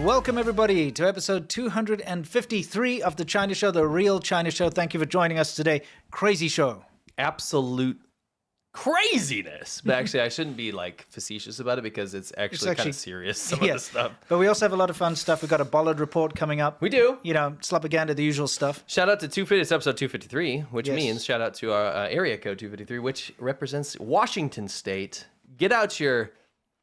welcome everybody to episode 253 of The China Show, the real China Show. Thank you for joining us today. Crazy show. Absolute craziness. But actually, I shouldn't be like facetious about it because it's actually kind of serious, some of the stuff. But we also have a lot of fun stuff. We've got a bollard report coming up. We do. You know, slapaganda, the usual stuff. Shout out to 250, it's episode 253, which means shout out to our area code 253, which represents Washington State. Get out your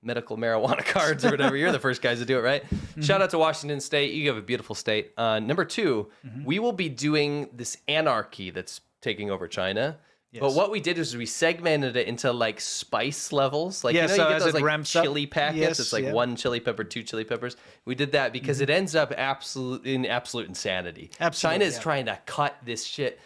medical marijuana cards or whatever. You're the first guys to do it, right? Shout out to Washington State. You have a beautiful state. Number two, we will be doing this anarchy that's taking over China. Yes. But what we did is we segmented it into like spice levels. Like, you know, you get those like chili packets. It's like one chili pepper, two chili peppers. We did that because it ends up absolute insanity. Absolutely, China is trying to cut this shit.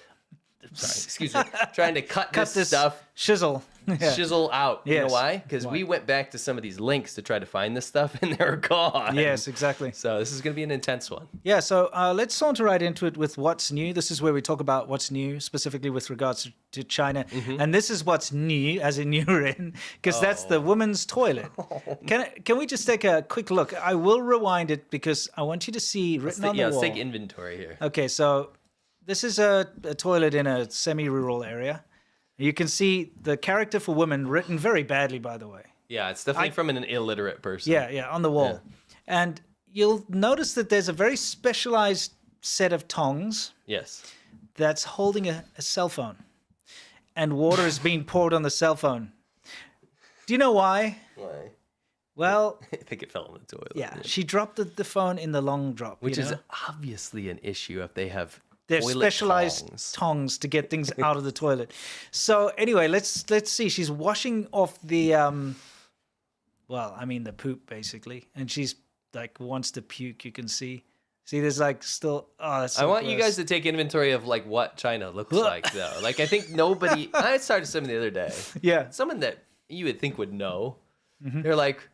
Sorry, excuse me. Trying to cut this stuff. Shizzle. Shizzle out. You know why? Because we went back to some of these links to try to find this stuff and they're gone. Yes, exactly. So this is going to be an intense one. Yeah, so let's saunter right into it with what's new. This is where we talk about what's new, specifically with regards to China. And this is what's new, as in urine, because that's the women's toilet. Can we just take a quick look? I will rewind it because I want you to see written on the wall. Yeah, let's take inventory here. Okay, so this is a toilet in a semi-rural area. You can see the character for women written very badly, by the way. Yeah, it's definitely from an illiterate person. Yeah, on the wall. Yeah. And you'll notice that there's a very specialized set of tongs. Yes. That's holding a cell phone. And water is being poured on the cell phone. Do you know why? Why? Well, I think it fell in the toilet. Yeah, she dropped the phone in the long drop. Which is obviously an issue if they have... They're specialized tongs to get things out of the toilet. So anyway, let's see. She's washing off the, the poop basically, and she's like wants to puke. You can see. There's like still. Oh, that's. So I want gross. you guys to take inventory of like what China looks like, though. Like I think nobody. I started something the other day. Yeah. Someone that you would think would know. They're like,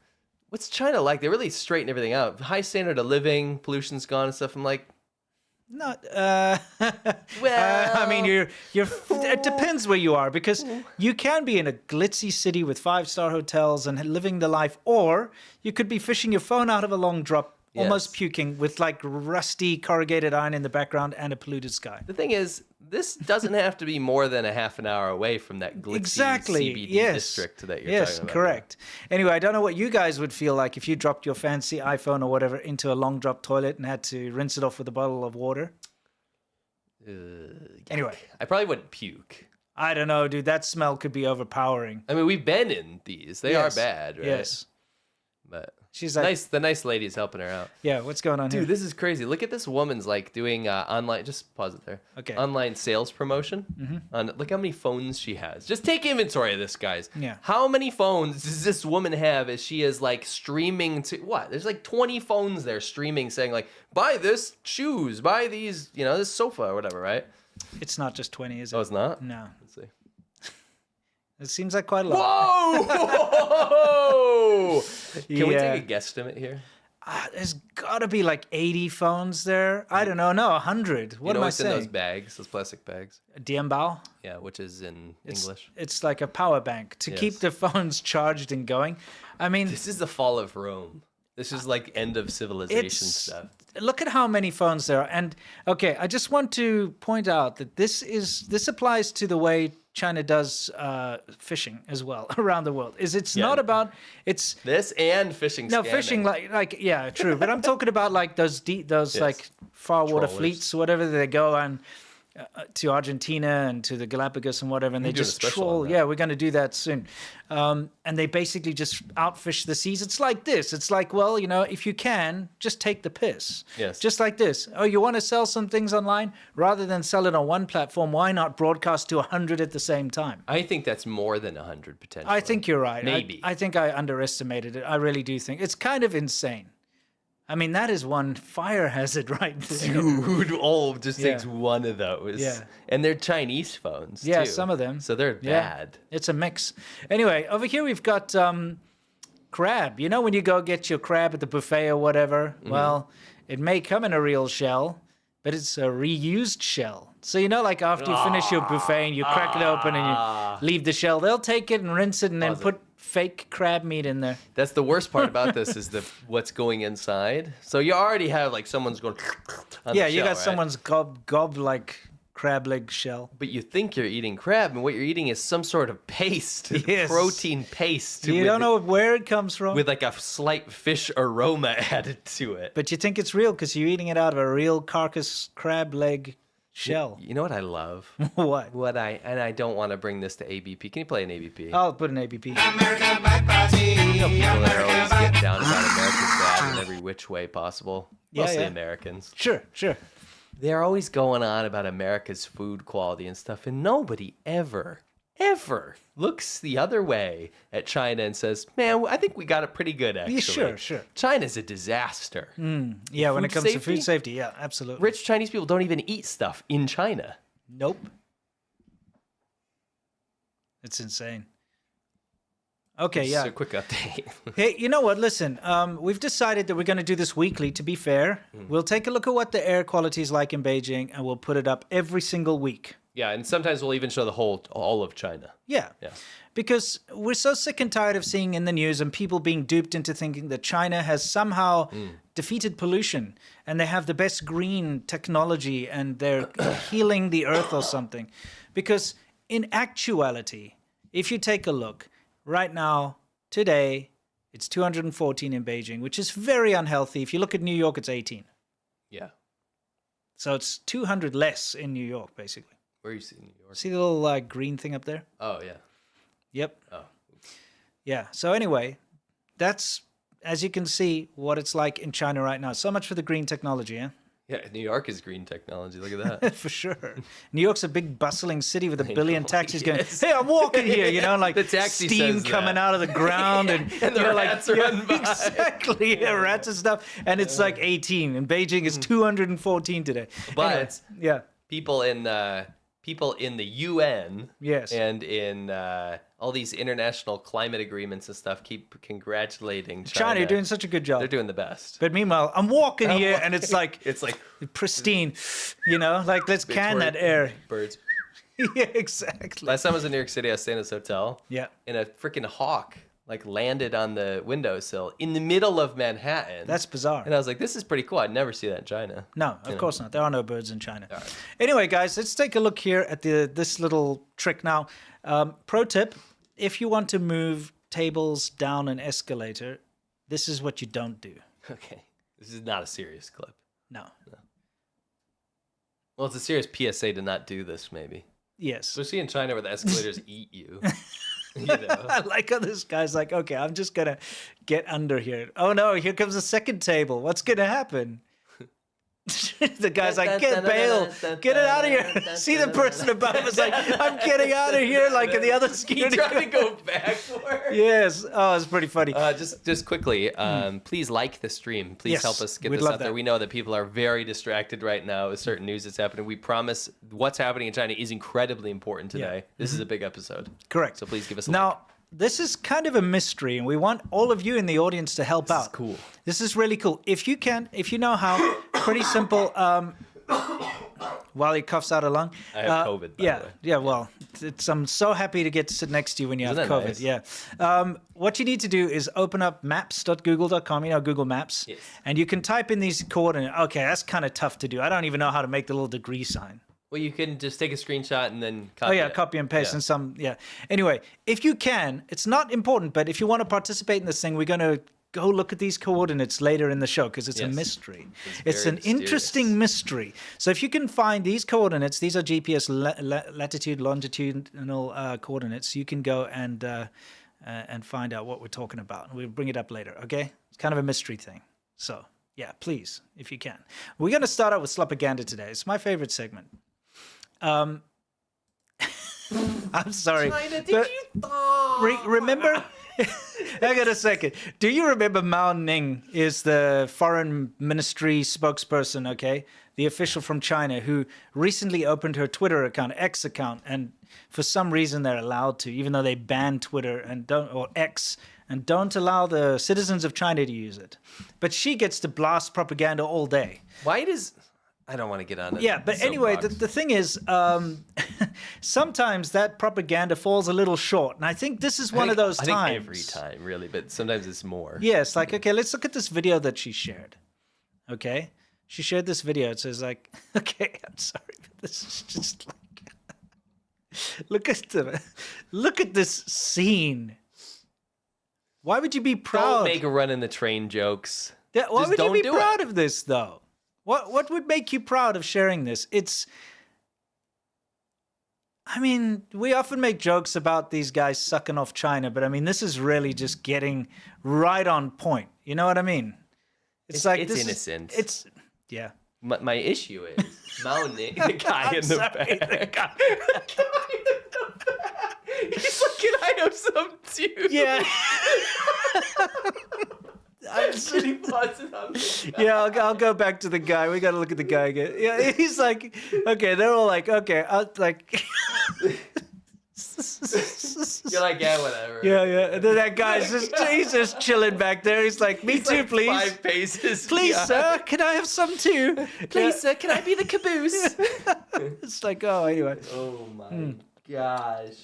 "What's China like?" They really straighten everything out. High standard of living, pollution's gone and stuff. I'm like. Not well. I mean, it depends where you are because you can be in a glitzy city with 5-star hotels and living the life, or you could be fishing your phone out of a long drop, almost puking with like rusty corrugated iron in the background and a polluted sky. The thing is, this doesn't have to be more than a half an hour away from that glitzy CBD district that you're talking about. Yes, correct. Anyway, I don't know what you guys would feel like if you dropped your fancy iPhone or whatever into a long drop toilet and had to rinse it off with a bottle of water. Anyway. I probably wouldn't puke. I don't know, dude. That smell could be overpowering. I mean, we've been in these. They are bad, right? Yes. But she's like, the nice lady's helping her out. Yeah, what's going on here? Dude, this is crazy. Look at this woman's like doing online. Just pause it there. Okay. Online sales promotion. Look how many phones she has. Just take inventory of this, guys. Yeah. How many phones does this woman have as she is like streaming to what? There's like 20 phones there streaming saying like, buy this shoes, buy these, this sofa or whatever, right? It's not just 20, is it? Oh, it's not? No. Let's see. It seems like quite a lot. Whoa! Can we take a guesstimate here? There's got to be like 80 phones there. I don't know. No, 100. What am I saying? In those bags, those plastic bags? A Diambao? Yeah, which is in English. It's like a power bank to keep the phones charged and going. I mean... This is the fall of Rome. This is like end of civilization stuff. Look at how many phones there are. And, okay, I just want to point out that this applies to the way China does fishing as well around the world. It's not about this and fishing. No, fishing like yeah, true. But I'm talking about like those like far water fleets or whatever. They go on to Argentina and to the Galapagos and whatever, and they just troll. Yeah, we're going to do that soon. And they basically just outfish the seas. It's like this. It's like, well, if you can, just take the piss. Yes. Just like this. Oh, you want to sell some things online? Rather than sell it on one platform, why not broadcast to 100 at the same time? I think that's more than 100 potentially. I think you're right. Maybe. I think I underestimated it. I really do think. It's kind of insane. I mean, that is one fire hazard right there. Dude, just takes one of those. Yeah. And they're Chinese phones, too. Yeah, some of them. So they're bad. It's a mix. Anyway, over here we've got crab. You know when you go get your crab at the buffet or whatever? Well, it may come in a real shell, but it's a reused shell. So, like after you finish your buffet and you crack it open and you leave the shell, they'll take it and rinse it and then put fake crab meat in there. That's the worst part about this is what's going inside. So you already have like someone's going on Yeah, the you shell, got right? someone's gob like crab leg shell. But you think you're eating crab, and what you're eating is some sort of paste, Yes. protein paste. You don't know where it comes from. With like a slight fish aroma added to it. But you think it's real because you're eating it out of a real carcass crab leg shell. You know what I love? What? And I don't want to bring this to ABP. Can you play an ABP? I'll put an ABP. You know people that are always getting down about America's bad in every which way possible. Mostly Americans. Sure. They're always going on about America's food quality and stuff, and nobody ever looks the other way at China and says, man, I think we got it pretty good, actually. Yeah, sure. China's a disaster. Yeah, when it comes to safety? food safety, yeah, absolutely. Rich Chinese people don't even eat stuff in China. Nope. It's insane. Okay, Just yeah. a quick update. Hey, you know what? Listen, we've decided that we're going to do this weekly, to be fair. We'll take a look at what the air quality is like in Beijing, and we'll put it up every single week. Yeah, and sometimes we'll even show all of China. Yeah. Because we're so sick and tired of seeing in the news and people being duped into thinking that China has somehow defeated pollution and they have the best green technology and they're healing the earth or something. Because in actuality, if you take a look, right now, today, it's 214 in Beijing, which is very unhealthy. If you look at New York, it's 18. Yeah. So it's 200 less in New York, basically. Where are you seeing New York? See the little green thing up there? Oh, yeah. Yep. Oh. Yeah. So anyway, that's, as you can see, what it's like in China right now. So much for the green technology, yeah? Yeah, New York is green technology. Look at that. For sure. New York's a big bustling city with a billion know, taxis yes. going, hey, I'm walking here, you know, like The taxi steam says coming that. out of the ground and, And the you know, rats are running by. Exactly, yeah, rats and stuff. And it's like 18. And Beijing is 214 today. But Anyway, yeah. people in the UN Yes. and in all these international climate agreements and stuff keep congratulating China. China, you're doing such a good job. They're doing the best. But meanwhile, I'm walking here and it's like pristine, you know, like let's can that air. Birds. Yeah, exactly. Last time I was in New York City, I was staying in this hotel. Yeah. And a freaking hawk landed on the windowsill in the middle of Manhattan. That's bizarre. And I was like, this is pretty cool. I'd never see that in China. No, of course not. There are no birds in China. right. Anyway, guys, let's take a look here at this little trick now. Pro tip, if you want to move tables down an escalator, this is what you don't do. Okay. This is not a serious clip. No. Well, it's a serious PSA to not do this, maybe. Yes. Especially in China where the escalators eat you. You know? I like how this guy's like, okay, I'm just going to get under here. Oh, no, here comes a second table. What's going to happen? The guy's like, get bail, get it out of here. See the person above is like, I'm getting out of here, like in the other security. Trying to go backward. Yes. Oh, it's pretty funny. Just quickly, please like the stream. Please Yes, help us get we'd this love out there. that. We know that people are very distracted right now with certain news that's happening. We promise what's happening in China is incredibly important today. This is a big episode. Correct. So please give us a Now, like. this is kind of a mystery, and we want all of you in the audience to help out. This is cool. This is really cool. If you can, if you know how, pretty simple. While he coughs out a lung. I have COVID, by yeah, the way. yeah. Well, I'm so happy to get to sit next to you when you Isn't have that COVID. nice? Yeah. What you need to do is open up maps.google.com. You know Google Maps. Yes. And you can type in these coordinates. Okay, that's kind of tough to do. I don't even know how to make the little degree sign. Well, you can just take a screenshot and then copy Oh yeah, it. copy and paste Yeah. and some, yeah. Anyway, if you can, it's not important, but if you want to participate in this thing, we're going to go look at these coordinates later in the show because it's a Yes. mystery. It's It's an very mysterious. interesting mystery. So if you can find these coordinates, these are GPS latitude, longitudinal coordinates, you can go and find out what we're talking about. We'll bring it up later, okay? It's kind of a mystery thing. So, yeah, please, if you can. We're going to start out with Slapaganda today. It's my favorite segment. I'm sorry. China, but remember? Hang on a second. Do you remember Mao Ning is the foreign ministry spokesperson, okay? The official from China who recently opened her Twitter account, X account, and for some reason they're allowed to, even though they banned Twitter and or X and don't allow the citizens of China to use it. But she gets to blast propaganda all day. Why does... I don't want to get on it. Yeah, but anyway, the thing is, sometimes that propaganda falls a little short. And I think this is one of those times. I think every time, really, but sometimes it's more. Yes, like, okay, let's look at this video that she shared. Okay? She shared this video. It says, like, okay, I'm sorry, but this is just like, look at this scene. Why would you be proud? Don't make a run in the train jokes. Yeah, why would you be proud of this, though? What would make you proud of sharing this? I mean, we often make jokes about these guys sucking off China, but I mean, this is really just getting right on point. You know what I mean? It's like it's innocent. Yeah. My issue is Mao Ning, the guy in the back. He's like, can I have some too? Yeah. Yeah, I'll go back to the guy. We got to look at the guy again. Yeah, he's like, okay, they're all like, okay, like. You're like, yeah, whatever. Yeah. And then that guy's he's just chilling back there. He's like, me too, please. 5 paces. Please, sir, can I have some too? Please, sir, can I be the caboose? It's like, oh, anyway. Oh my gosh.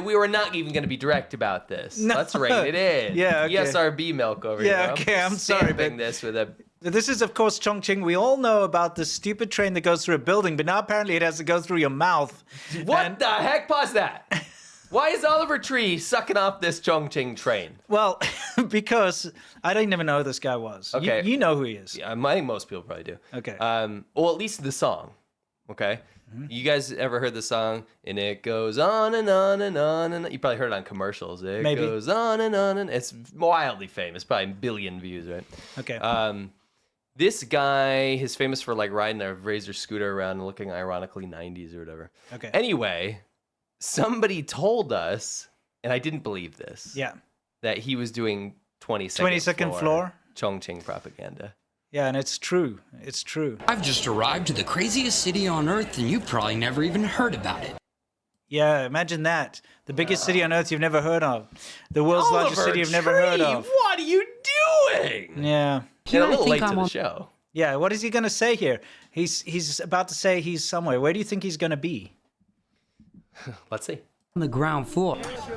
We were not even going to be direct about this. No. Let's rein it in. Yeah, okay. ESRB milk over here. Yeah, okay, I'm sorry, but this with a... This is, of course, Chongqing. We all know about the stupid train that goes through a building, but now apparently it has to go through your mouth. What the heck? Pause that. Why is Oliver Tree sucking off this Chongqing train? Well, because I didn't even know who this guy was. Okay. You know who he is. Yeah, I think most people probably do. Okay. Well, at least the song. Okay. Mm-hmm. You guys ever heard the song? And it goes on and on and on and on. You probably heard it on commercials. It goes on and on and it's wildly famous. Probably a billion views, right? Okay. This guy is famous for like riding a Razor scooter around and looking ironically 90s or whatever. Okay. Anyway, somebody told us, and I didn't believe this. Yeah. That he was doing 22nd floor Chongqing propaganda. Yeah, and it's true. It's true. I've just arrived to the craziest city on earth, and you've probably never even heard about it. Yeah, imagine that. The biggest city on earth you've never heard of. The world's largest city you've never heard of. What are you doing? Yeah. You're a little late to the show. Yeah, what is he going to say here? He's about to say he's somewhere. Where do you think he's going to be? Let's see. On the ground floor.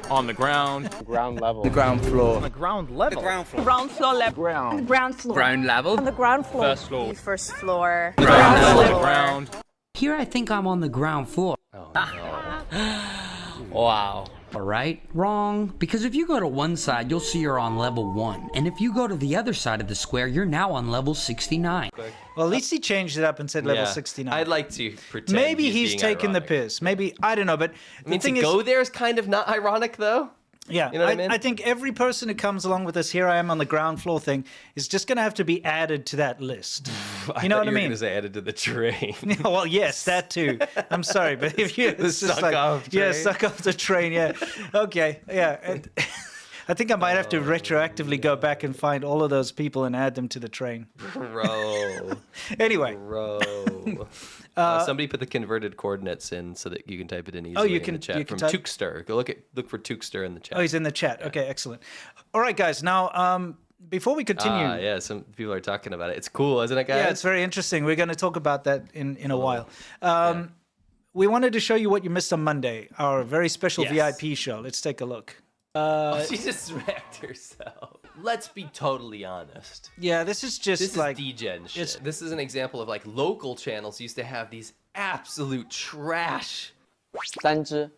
On the ground. Ground level. The ground floor. On the ground level. The ground floor. Ground floor level. Ground. Ground floor. Ground level. On the ground floor. First floor. First floor. Ground floor. level. Ground. Here I think I'm on the ground floor. Oh, no. Wow. All right, wrong. Because if you go to one side, you'll see you're on level 1. And if you go to the other side of the square, you're now on level 69. Well, at least he changed it up and said level 69. I'd like to pretend Maybe he's taking the ironic. piss. Maybe, I don't know, but I mean, to go there is kind of not ironic, though. Yeah, you know what I mean? I think every person who comes along with this "here I am on the ground floor" thing is just going to have to be added to that list. You know what I mean? You were going to say added to the train. Well, yes, that too. I'm sorry, but if you suck off train. Yeah, suck off the train. Yeah, okay, yeah. And I think I might have to retroactively go back and find all of those people and add them to the train. Bro. Anyway. Bro. Somebody put the converted coordinates in so that you can type it in easily in the chat. From Tukster. Go look for Tukster in the chat. Oh, he's in the chat. Yeah. Okay, excellent. All right, guys. Now, before we continue. Yeah, some people are talking about it. It's cool, isn't it, guys? Yeah, it's very interesting. We're going to talk about that in a while. We wanted to show you what you missed on Monday, our very special VIP show. Let's take a look. She just smacked herself. Let's be totally honest. Yeah, this is like degen shit. This is an example of like local channels used to have these absolute trash. 3只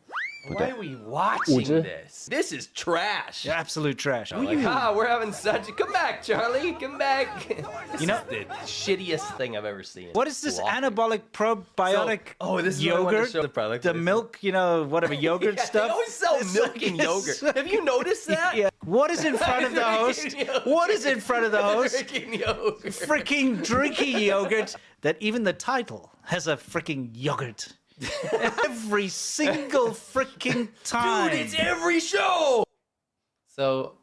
Why are we watching this? This is trash. Yeah, absolute trash. Like, we're having such a... Come back, Charlie. Come back. This you know, is the shittiest thing I've ever seen. What is this anabolic probiotic this is yogurt? The product. The milk, you know, whatever, yogurt stuff? They always sell milk and yogurt. Have you noticed that? Yeah. What is in front of the host? What is in front of the host? Freaking yogurt. Freaking drinking yogurt that even the title has a freaking yogurt. Every single freaking time. Dude, it's every show. So,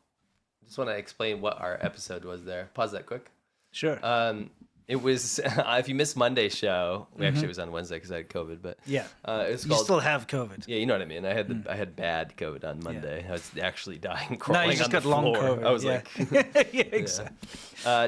just want to explain what our episode was there. Pause that quick. Sure. It was, if you missed Monday's show, actually it was on Wednesday because I had COVID, but Yeah. it was You called, still have COVID. yeah, you know what I mean. I had bad COVID on Monday. I was actually dying, No, crawling you just on got the long floor. COVID. I was yeah. like, yeah, exactly.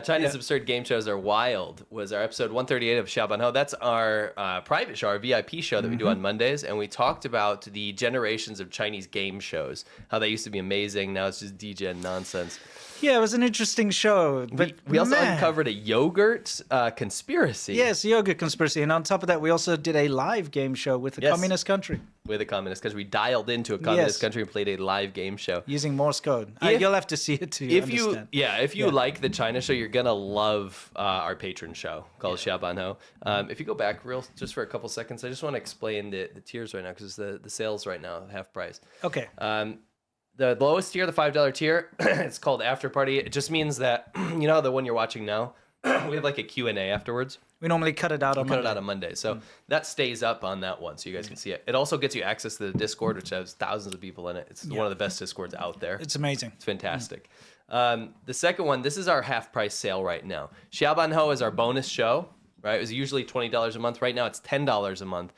China's absurd game shows are wild was our episode 138 of Xiaobanhou. That's our private show, our VIP show that we do on Mondays, and we talked about the generations of Chinese game shows, how they used to be amazing. Now it's just degen nonsense. Yeah, it was an interesting show. But We also man. uncovered a yogurt conspiracy. Yes, yogurt conspiracy. And on top of that, we also did a live game show with a Yes. communist country With a communist country. We dialed into a communist Yes. country and played a live game show. using Morse code. If- You'll have to see it to If you understand. if you like the China show, you're gonna love our patron show called Xiaobanhou. If you go back just for a couple seconds, I just want to explain the tiers right now because the sales right now half price. Okay. The lowest tier, the $5 tier, it's called After Party. It just means that you know the one you're watching now. We have like a Q&A afterwards. We normally cut it out on Cut Monday. it out on Monday. So that stays up on that one so you guys can see it. It also gets you access to the Discord, which has thousands of people in it. It's one of the best Discords out there. It's amazing. It's fantastic. The second one, this is our half price sale right now. Xiaobanhou is our bonus show, right? It was usually $20 a month. Right now it's $10 a month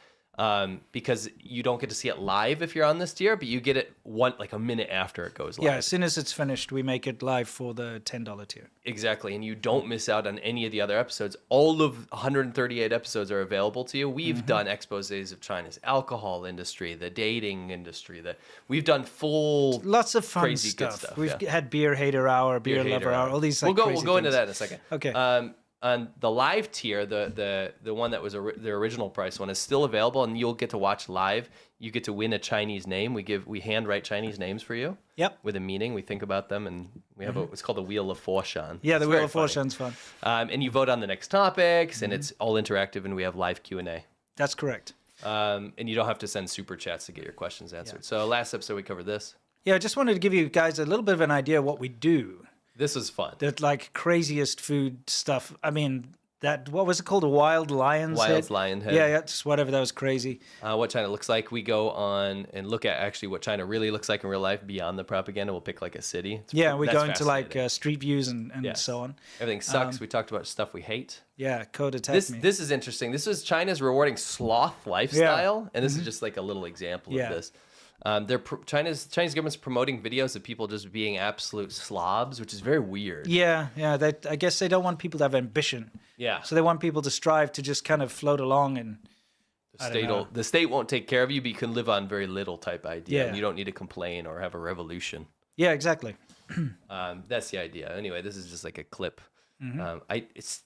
because you don't get to see it live if you're on this tier, but you get it a minute after it goes live. Yeah, as soon as it's finished, we make it live for the $10 tier. Exactly, and you don't miss out on any of the other episodes. All of 138 episodes are available to you. We've done exposés of China's alcohol industry, the dating industry. We've done full Lots of fun crazy good stuff. stuff. We've yeah. had beer hater hour, beer Hater lover hour, hour. all these We'll crazy go into things. that in a second. Okay. On the live tier, the one that was the original price one is still available, and you'll get to watch live. You get to win a Chinese name. We handwrite Chinese names for you. Yep. With a meaning, we think about them, and we have it's called the Wheel of Fortune. Yeah, the It's Wheel very of funny. Fortune's fun. And you vote on the next topics, and it's all interactive, and we have live Q&A. That's correct. And you don't have to send super chats to get your questions answered. So last episode we covered this. Yeah, I just wanted to give you guys a little bit of an idea of what we do. This was fun. The craziest food stuff. I mean, what was it called? A wild lion's head? Wild lion head. Yeah, just whatever. That was crazy. What China looks like. We go on and look at actually what China really looks like in real life beyond the propaganda. We'll pick like a city. We That's go into fascinating. street views and Yes. so on. Everything sucks. We talked about stuff we hate. Yeah, code attack This me. this is interesting. This is China's rewarding sloth lifestyle, and this is just like a little example Yeah. of this. Chinese government's promoting videos of people just being absolute slobs, which is very weird. Yeah. I guess they don't want people to have ambition. Yeah. So they want people to strive to just kind of float along and The state won't take care of you, but you can live on very little type idea. Yeah. And you don't need to complain or have a revolution. yeah, exactly. That's the idea. Anyway, this is just like a clip. It's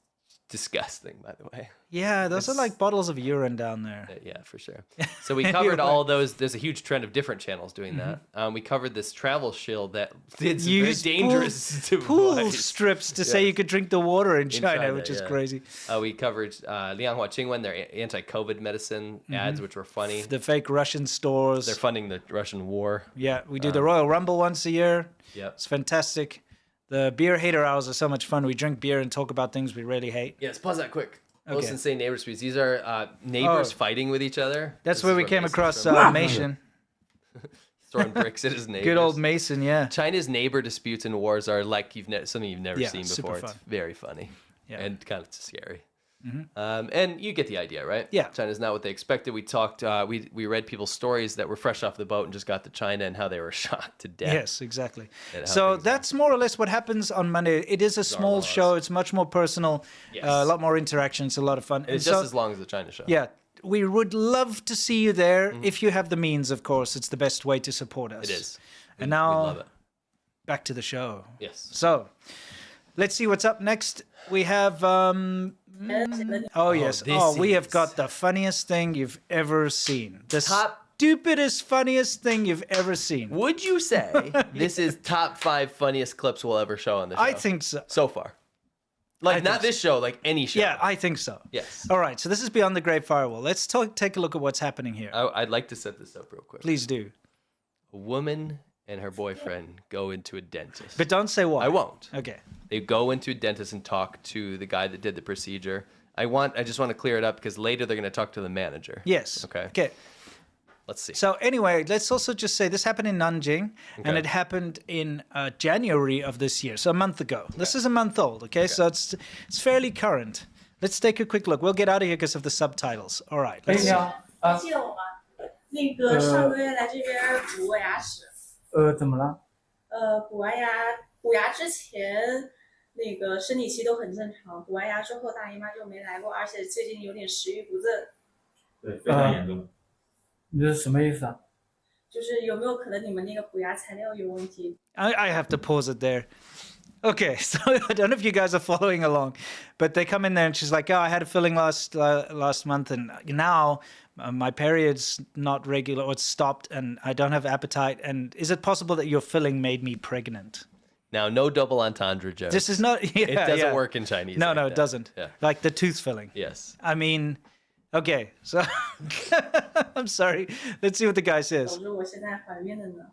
disgusting, by the way. Yeah, those are like bottles of urine down there. Yeah, for sure. So we covered all those. There's a huge trend of different channels doing that. We covered this travel shield that it's very Use dangerous pool device. strips to say you could drink the water in China, China, which is yeah. crazy. We covered Lianghua Qingwen, their anti-COVID medicine ads, which were funny. The fake Russian stores. They're funding the Russian war. Yeah, we do the Royal Rumble once a year. Yep. It's fantastic. The beer hater hours are so much fun. We drink beer and talk about things we really hate. Yes, pause that quick. Okay. Most insane neighbor disputes. These are neighbors fighting with each other. That's This where is we where came Mason's across from. Mason. Throwing bricks at his neighbors. Good old Mason, yeah. China's neighbor disputes and wars are like something you've never Yeah, seen super before. It's fun. very funny Yeah. and kind of scary. And you get the idea, right? Yeah. China's not what they expected. We talked. We read people's stories that were fresh off the boat and just got to China and how they were shocked to death. Yes, exactly. At how So things are. that's more or less what happens on Monday. It is a small laws. show. It's much more personal. Yes. A lot more interaction. It's a lot of fun. And it's just as long as the China show. Yeah, we would love to see you there if you have the means. Of course, it's the best way to support us. It is. And We now love it. back to the show. Yes. So let's see what's up next. We have. Oh yes. this Oh, we have is- got the funniest thing you've ever seen. The Top- stupidest, funniest thing you've ever seen. Would you say this is top 5 funniest clips we'll ever show on the show? I think so. so far. Like think not this show, like any show. Yeah, I think so. Yes. All right. So this is Beyond the Great Firewall. Let's take a look at what's happening here. I'd like to set this up real quick. Please do. A woman and her boyfriend go into a dentist. But don't say why. I won't. Okay. They go into a dentist and talk to the guy that did the procedure. I just want to clear it up because later they're going to talk to the manager. Yes. Okay. Okay. Let's see. So anyway, let's also just say this happened in Nanjing, and Okay. it happened in January of this year, so a month ago. This is a month old, okay? So it's fairly current. Let's take a quick look. We'll get out of here because of the subtitles. All right. 哎， Let's 你 see. 好啊，记得我吗？那个上个月来这边补过牙齿，怎么了？补完牙，补牙之前那个生理期都很正常，补完牙之后大姨妈就没来过，而且最近有点食欲不振。对，非常严重。你这是什么意思啊？就是有没有可能你们那个补牙材料有问题？ I have to pause it there. Okay, so I don't know if you guys are following along, but they come in there and she's like, "Oh, I had a filling last month, and now my period's not regular or it's stopped, and I don't have appetite. And is it possible that your filling made me pregnant?" Now, no double entendre jokes. This is not. Yeah, it doesn't yeah. work in Chinese. No, like no, it that. doesn't. Yeah. Like the tooth filling. Yes. I mean, okay, so I'm sorry. Let's see what the guy 导 says. 致我现在怀孕了呢。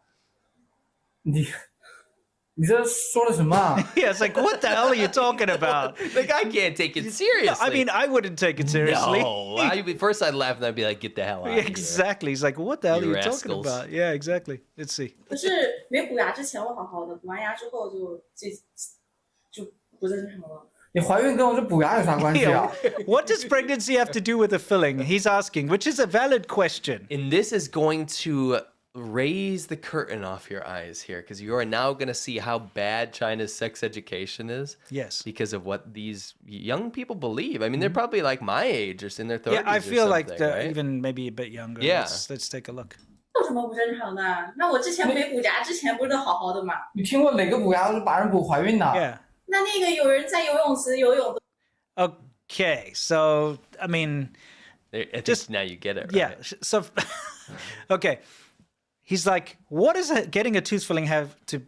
你这说的什么啊？ Yeah, it's like, what the hell are you talking about? Like, I can't take it seriously. I mean, I wouldn't take it seriously. no. First I'd laugh and I'd be like, get the hell out of here. Exactly. He's like, what the hell are You you talking rascals. about? Yeah, exactly. Let's see. 可是没补牙之前我好好的，补完牙之后就不正常了。你怀孕跟我这补牙有啥关系啊？ What does pregnancy have to do with a filling? He's asking, which is a valid question. And this is going to raise the curtain off your eyes here because you are now going to see how bad China's sex education is. Yes. Because of what these young people believe. I mean, they're probably like my age or in their 30s. Yeah, I feel like right? even maybe a bit younger. Yeah. Let's take a look. 有什么不正常的？那我之前没补牙之前不是都好好的吗？你听过哪个补牙是把人补怀孕的？ Yeah. 那个有人在游泳池游泳的。 Okay, so, I mean, Just now you get it, right? yeah. So, okay. He's like, what does getting a tooth filling have to,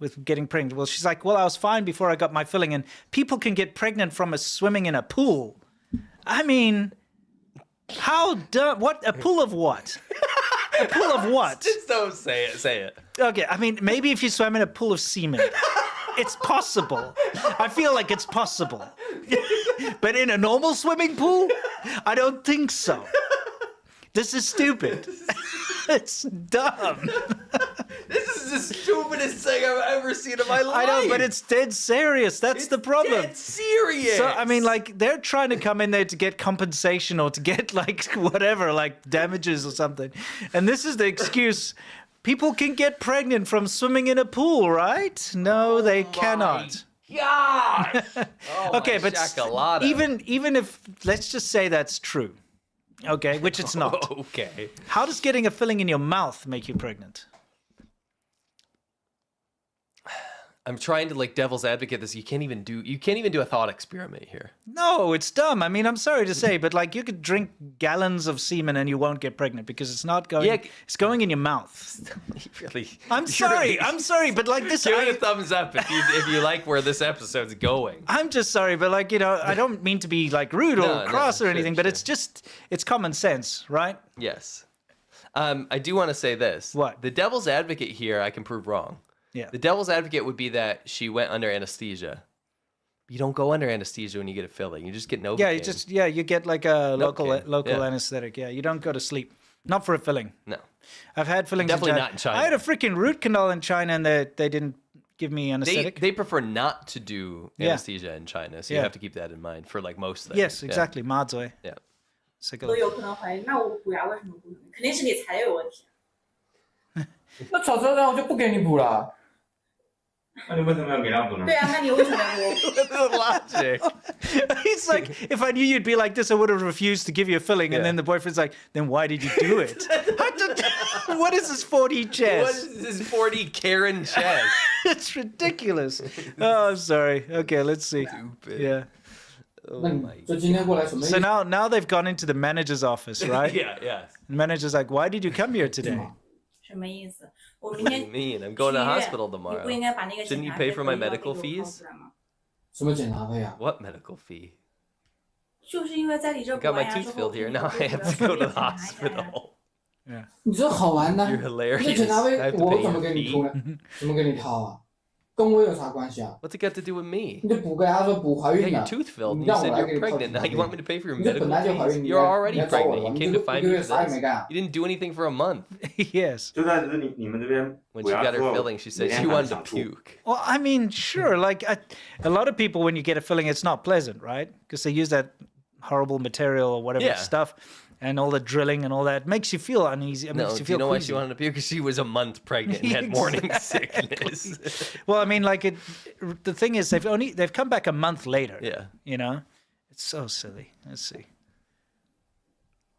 with getting pregnant? Well, she's like, well, I was fine before I got my filling, and people can get pregnant from swimming in a pool. I mean, how dumb? What? A pool of what? A pool of what? Just don't say it. Okay, I mean, maybe if you swam in a pool of semen, it's possible. I feel like it's possible. But in a normal swimming pool, I don't think so. This is stupid. It's dumb. This is the stupidest thing I've ever seen in my life. I know, but it's dead serious. That's the problem. Dead serious. So, I mean, like, they're trying to come in there to get compensation or to get, like, whatever, like, damages or something. And this is the excuse. People can get pregnant from swimming in a pool, right? No, they cannot. God. Okay, but shakalada. even if, let's just say that's true. Okay, which it's not. Okay. How does getting a filling in your mouth make you pregnant? I'm trying to like devil's advocate this. You can't even do a thought experiment here. No, it's dumb. I mean, I'm sorry to say, but like you could drink gallons of semen and you won't get pregnant because it's not going. Yeah. It's going in your mouth. Really? I'm sorry. I'm sorry, but like this. Give it a thumbs up if you like where this episode's going. I'm just sorry, but like I don't mean to be like rude or cross or anything, but it's just it's common sense, right? Yes. I do want to say this. What? The devil's advocate here, I can prove wrong. Yeah. The devil's advocate would be that she went under anesthesia. You don't go under anesthesia when you get a filling. You just get Novocaine. You get like a local Yeah. anesthetic. Yeah, you don't go to sleep. Not for a filling. No. I've had fillings. Definitely not in China. I had a freaking root canal in China, and they didn't give me anesthetic. They prefer not to do anesthesia in China, so you Yeah. have to keep that in mind for like most things. Yes, exactly. Mazoi. Yeah. 都有可能怀孕，那我补牙为什么不能？肯定是你材料有问题。那早知道这样我就不给你补了。那你为什么要给他补呢？对啊，那你为什么要给我补？ Logic. He's like, if I knew you'd be like this, I would have refused to give you a filling. And Yeah. then the boyfriend's like, then why did you do it? What is this 4D What chess? is this 40 Karen chess? It's ridiculous. Oh, I'm sorry. Okay, let's see. Stupid. Yeah. 那你这今天过来什么意 So 思？ now they've gone into the manager's office, right? Yeah. The manager's like, why did you come here today? 什么意思？我 What 明 do 天 you mean? I'm going to 去医院 hospital 你 tomorrow. 不应该把那个 Shouldn't 检 you 查 pay 费 for my 都要给 medical 我掏 fees? 出来吗？什么检查费啊？ What medical fee? 就是因为在你这 I 补 got 完 my 牙之 tooth 后， filled here. Now I have to go to the hospital. 你这好玩呢？ You're hilarious. 那检查费 I have to 我 pay 怎么 your 给你 fee. 出呢？怎么给你掏啊？跟我有啥关系啊？ What's it got to do with me? 你就补给他说补怀 Yeah, 孕 your 了， tooth filled. 你 And you 让我 said 来给 you're 你掏 pregnant. Now 钱 you want me to pay for your 你这 medical 本来就怀 fees? 孕，你 You're 来 already 你来找我 pregnant. 了， You 你 came 这 to 个 find 一个 me 月 for 啥也 this. 没干。 You didn't do anything for a month. Yes. 就在就是你们这边 When she got her filling, she said she wanted to puke. Well, I mean, sure. Like a lot of people, when you get a filling, it's not pleasant, right? Because they use that horrible material or whatever Yeah. stuff, and all the drilling and all that makes you feel uneasy. It No, makes do you you feel know why queasy. she wanted to puke? Because she was a month pregnant and had morning sickness. Well, I mean, like the thing is, they've come back a month later. Yeah. You know, it's so silly. Let's see.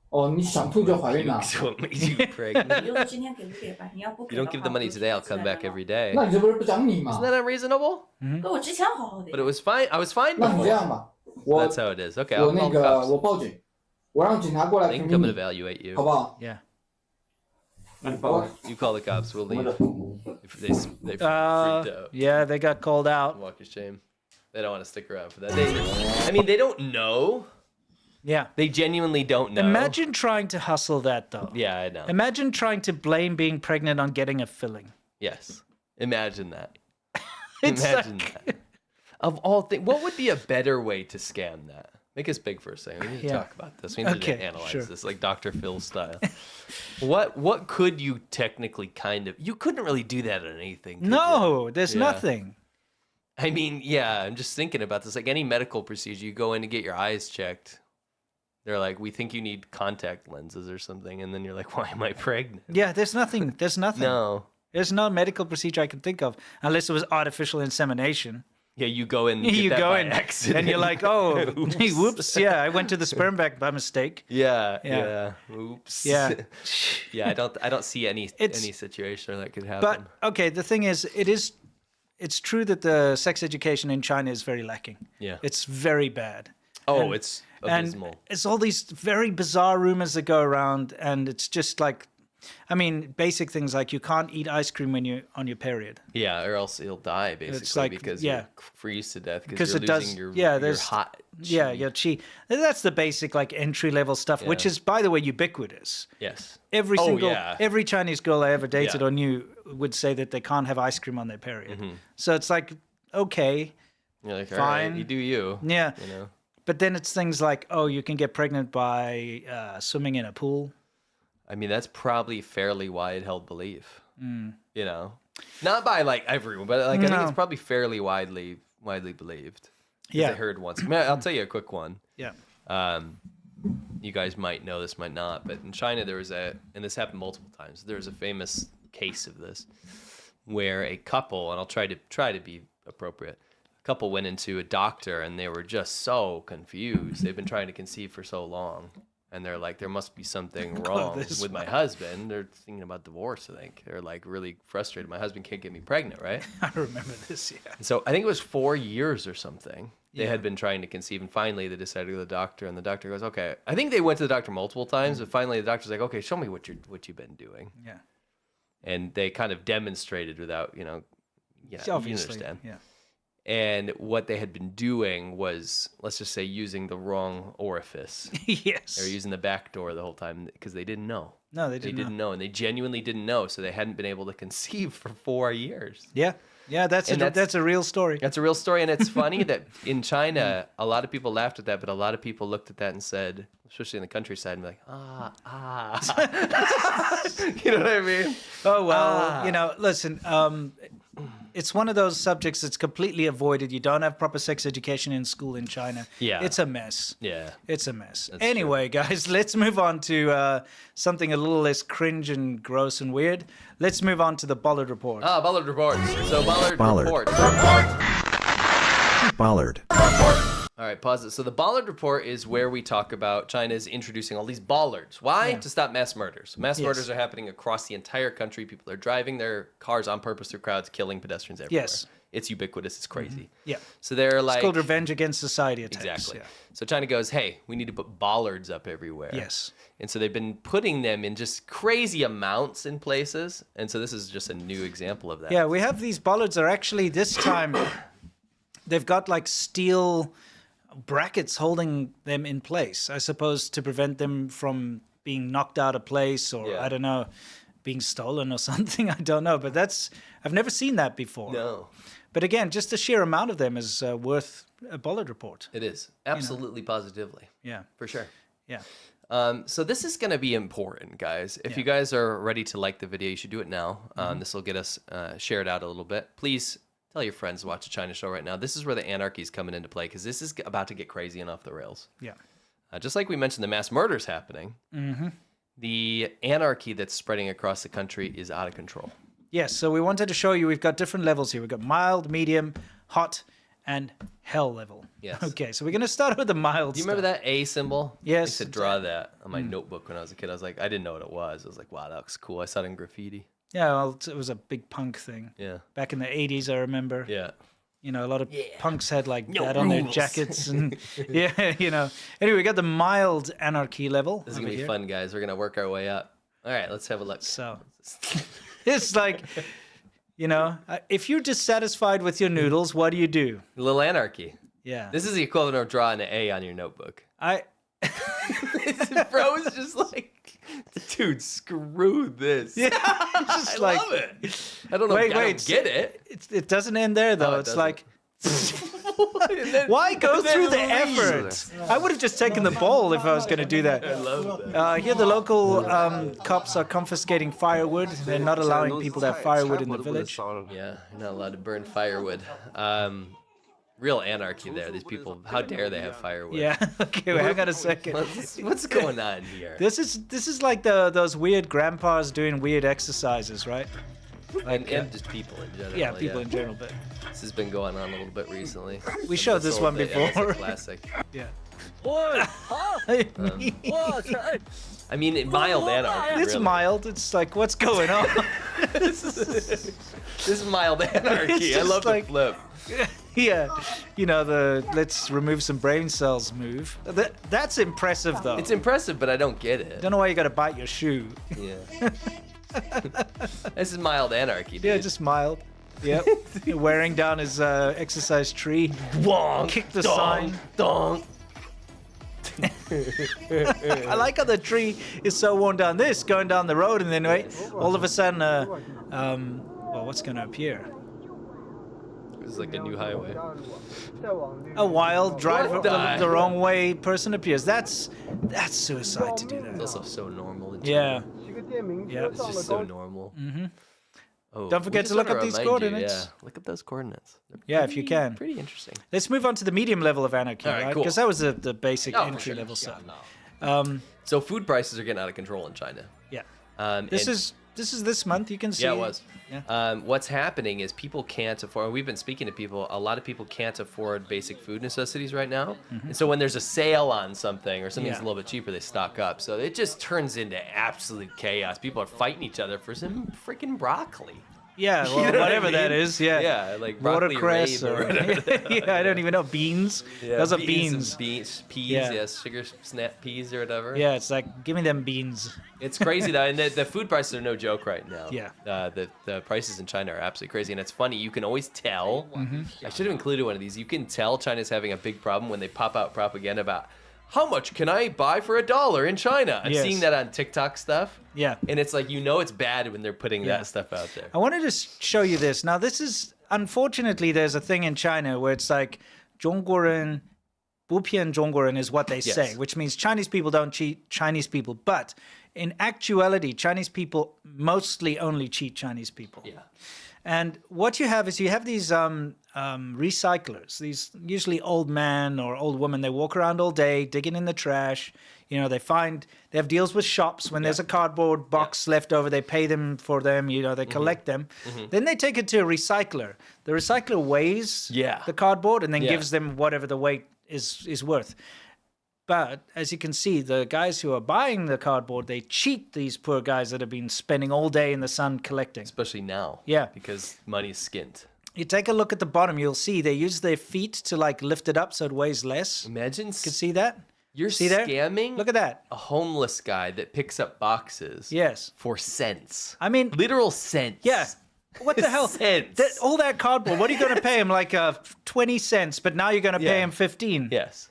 哦，你想吐就怀孕了， Puke's what made you pregnant. 你就今天给不给吧，你要不给 You 的 don't give 话 the money today, I'll come back every day. 那你这不是不讲理吗 Isn't？that unreasonable? 跟我之前好好的 But it was fine. I was fine 那你这 before. 样吧，我 That's how it is. Okay, 我 I'll 那 call 个 cops. 我报警，我让警察过来 They 评 can come 评 and 你， evaluate 好 you. 不好？ Yeah. 那你报 You call the cops. We'll 我们 leave. 的 If they freaked out. Yeah, they got called out. Walk of shame. They don't want to stick around for that. I mean, they don't know. Yeah. They genuinely don't know. Imagine trying to hustle that, though. Yeah, I know. Imagine trying to blame being pregnant on getting a filling. Yes. Imagine that. It's Imagine like- that. Of all things, what would be a better way to scam that? Make us big for a second. We need to Yeah. talk about this. We need Okay, to analyze sure. this, like Dr. Phil style. What could you technically kind of? You couldn't really do that on anything. could No, you? there's Yeah. nothing. I mean, yeah. I'm just thinking about this. Like any medical procedure, you go in to get your eyes checked. They're like, we think you need contact lenses or something, and then you're like, why am I pregnant? Yeah, there's nothing. There's nothing. No. There's no medical procedure I can think of, unless it was artificial insemination. Yeah, you go in. And You get that go by in, accident. and you're like, oh, Oops. whoops, yeah, I went to the sperm bank by mistake. Yeah, Yeah. yeah. Oops. Yeah. Yeah, I don't see any It's- situation where that could happen. But okay, the thing is, it's true that the sex education in China is very lacking. Yeah. It's very bad. oh, and- it's And abysmal. it's all these very bizarre rumors that go around, and it's just like, I mean, basic things like you can't eat ice cream when you're on your period. Yeah, or else you'll die basically like- because yeah. you freeze to death Because you're it does, losing your, yeah. your There's hot. yeah, chi. your chi. That's the basic like entry level stuff, which Yeah. is, by the way, ubiquitous. Yes. Every Oh, single, yeah. every Chinese girl I ever dated Yeah. or knew would say that they can't have ice cream on their period. Mm-hmm. So it's like, okay, You're like, all right, Fine. you do you. yeah. You know. But then it's things like, oh, you can get pregnant by swimming in a pool. I mean, that's probably fairly wide held belief. Mm. You know, not by like everyone, but like I think No. it's probably fairly widely believed. 'Cause Yeah. I heard once. I mean, I'll tell you a quick one. Yeah. You guys might know this, might not, but in China there was and this happened multiple times. There was a famous case of this where a couple, and I'll try to be appropriate. A couple went into a doctor and they were just so confused. They've been trying to conceive for so long, and they're like, there must be something wrong this with my husband. They're thinking about divorce. I think they're like really frustrated. My husband can't get me pregnant, right? I remember this, yeah. So I think it was 4 years or something. They had been trying to conceive, and finally they decided to go to the doctor. And the doctor goes, "Okay." I think they went to the doctor multiple times, but finally the doctor's like, "Okay, show me what you've been doing." Yeah. And they kind of demonstrated without, yeah, you Obviously. understand. Yeah. And what they had been doing was, let's just say, using the wrong orifice. Yes. They were using the back door the whole time because they didn't know. No, they They didn't. didn't know, and they genuinely didn't know, so they hadn't been able to conceive for 4 years. Yeah. Yeah, that's a real story. That's a real story, and it's funny that in China, a lot of people laughed at that, but a lot of people looked at that and said, especially in the countryside, and be like, you know what I mean? Oh, well, listen, it's one of those subjects that's completely avoided. You don't have proper sex education in school in China. Yeah. It's a mess. Yeah. It's a mess. That's Anyway, guys, let's move on to something a little less cringe and gross and weird. Let's move on to the Bollard Report. Bollard reports. So Bollard reports. Bollard. All right, pause it. So the Bollard Report is where we talk about China's introducing all these bollards. Why? To stop mass murders. Mass murders are happening across the entire country. People are driving their cars on purpose through crowds, killing pedestrians everywhere. Yes. It's ubiquitous. It's crazy. Yeah. So they're like... It's called revenge against society attacks. Exactly. Yeah. So China goes, hey, we need to put bollards up everywhere. Yes. And so they've been putting them in just crazy amounts in places. And so this is just a new example of that. Yeah, we have these bollards are actually this time they've got like steel brackets holding them in place, I suppose, to prevent them from being knocked out of place or Yeah. I don't know, being stolen or something. I don't know, but I've never seen that before. No. But again, just the sheer amount of them is worth a bollard report. It is. Absolutely, positively. Yeah. For sure. Yeah. So this is going to be important, guys. If you guys are ready to like the video, you should do it now. This will get us shared out a little bit. Please tell your friends to watch a China show right now. This is where the anarchy is coming into play because this is about to get crazy and off the rails. Yeah. Just like we mentioned, the mass murders happening. The anarchy that's spreading across the country is out of control. Yes, so we wanted to show you we've got different levels here. We've got mild, medium, hot, and hell level. Yes. Okay, so we're going to start with the mild Do you remember that A symbol? Yes. I used to draw that on my notebook when I was a kid. I was like, I didn't know what it was. I was like, wow, that looks cool. I saw it in graffiti. Yeah, well, it was a big punk thing. Yeah. Back in the 80s, I remember. Yeah. You know, a lot of punks had like No that on their rules. jackets. And yeah, you know. Anyway, we got the mild anarchy level. This is going over to be here. fun, guys. We're going to work our way up. All right, let's have a look. So it's like, you know, if you're dissatisfied with your noodles, what do you do? A little anarchy. Yeah. This is the equivalent of drawing an A on your notebook. Bro is just like, dude, screw this. Yeah, it's just I like, love it. I don't know. Wait, I wait, don't get it. it doesn't end there though. it It's doesn't. like, And then- why go and then through the leave. effort? I would have just taken the bowl if I was going to do that. I love that. Here, the local cops are confiscating firewood. They're not allowing people to have firewood in the village. Yeah, you're not allowed to burn firewood. Real anarchy there. These people, how dare they have firewood? Yeah. Okay. Wait, hang on a second. What's going on here? This is like those weird grandpas doing weird exercises, right? Like, and just people in general. yeah, people in general. But This has been going on a little bit recently. we showed this one Yeah, that's before. a classic. Yeah. I mean, mild anarchy. It's really. mild. It's like, what's going on? This is mild anarchy. It's I love just like- the flip. Yeah, you know, the let's remove some brain cells move. That's impressive though. It's impressive, but I don't get it. Don't know why you gotta bite your shoe. Yeah. This is mild anarchy, dude. Yeah, just mild. Yep. Wearing down his exercise tree. Wong, Kick the dong, sign. Dong. I like how the tree is so worn down. This going down the road, and then wait, all of a sudden, well, what's gonna appear? This is like a new highway. A wild driver What the- the wrong way person appears. That's suicide to do It's that. also so normal. In Yeah. China. Yeah. It's just so normal. Mm-hmm. Oh, Don't forget we to just look wanna up these remind coordinates. Yeah, look up those coordinates. They're Yeah, if you can. Pretty interesting. Let's move on to the medium level of anarchy, All right, right? cool. Because that was the basic Oh, for entry sure. level stuff. So food prices are getting out of control in China. Yeah. This This is this month. You can see. Yeah, it was. Yeah. What's happening is people can't afford. We've been speaking to people. A lot of people can't afford basic food necessities right now, and so when there's a sale on something or something's Yeah. a little bit cheaper, they stock up. So it just turns into absolute chaos. People are fighting each other for some freaking broccoli. Yeah, well, You know what I whatever that mean? is. Yeah. Yeah, like broccoli Watercress rabe or or whatever. yeah, I don't even know, beans. Those are beans. Peas, Yeah. yes, sugar snap peas or whatever. Yeah, it's like give me them beans. It's crazy though, and the food prices are no joke right now. Yeah. The prices in China are absolutely crazy, and it's funny. You can always tell. Mm-hmm. I should have included one of these. You can tell China's having a big problem when they pop out propaganda about how much can I buy for $1 in China. I'm Yes. seeing that on TikTok stuff. Yeah. And it's like, you know, it's bad when they're putting Yeah. that stuff out there. I wanted to show you this. Now, this is unfortunately there's a thing in China where it's like 中国人不骗中国人 is what they say, Yes. which means Chinese people don't cheat Chinese people. But in actuality, Chinese people mostly only cheat Chinese people. Yeah. And what you have is you have these recyclers, these usually old men or old women. They walk around all day digging in the trash. You know, they have deals with shops. When there's a cardboard box left over, they pay them for them. You know, they collect them. Then they take it to a recycler. The recycler weighs Yeah. the cardboard and then Yeah. gives them whatever the weight is worth. But as you can see, the guys who are buying the cardboard, they cheat these poor guys that have been spending all day in the sun collecting. Especially now. Yeah. Because money's skint. You take a look at the bottom, you'll see they use their feet to like lift it up so it weighs less. You Imagine can see that? you're See there? scamming Look at that. a homeless guy that picks up boxes Yes. for cents. I mean, Literal cents. yeah. What the hell? Cents. All that cardboard, what are you going to pay him? Like 20 cents, but now you're going to pay Yeah. him 15. Yes.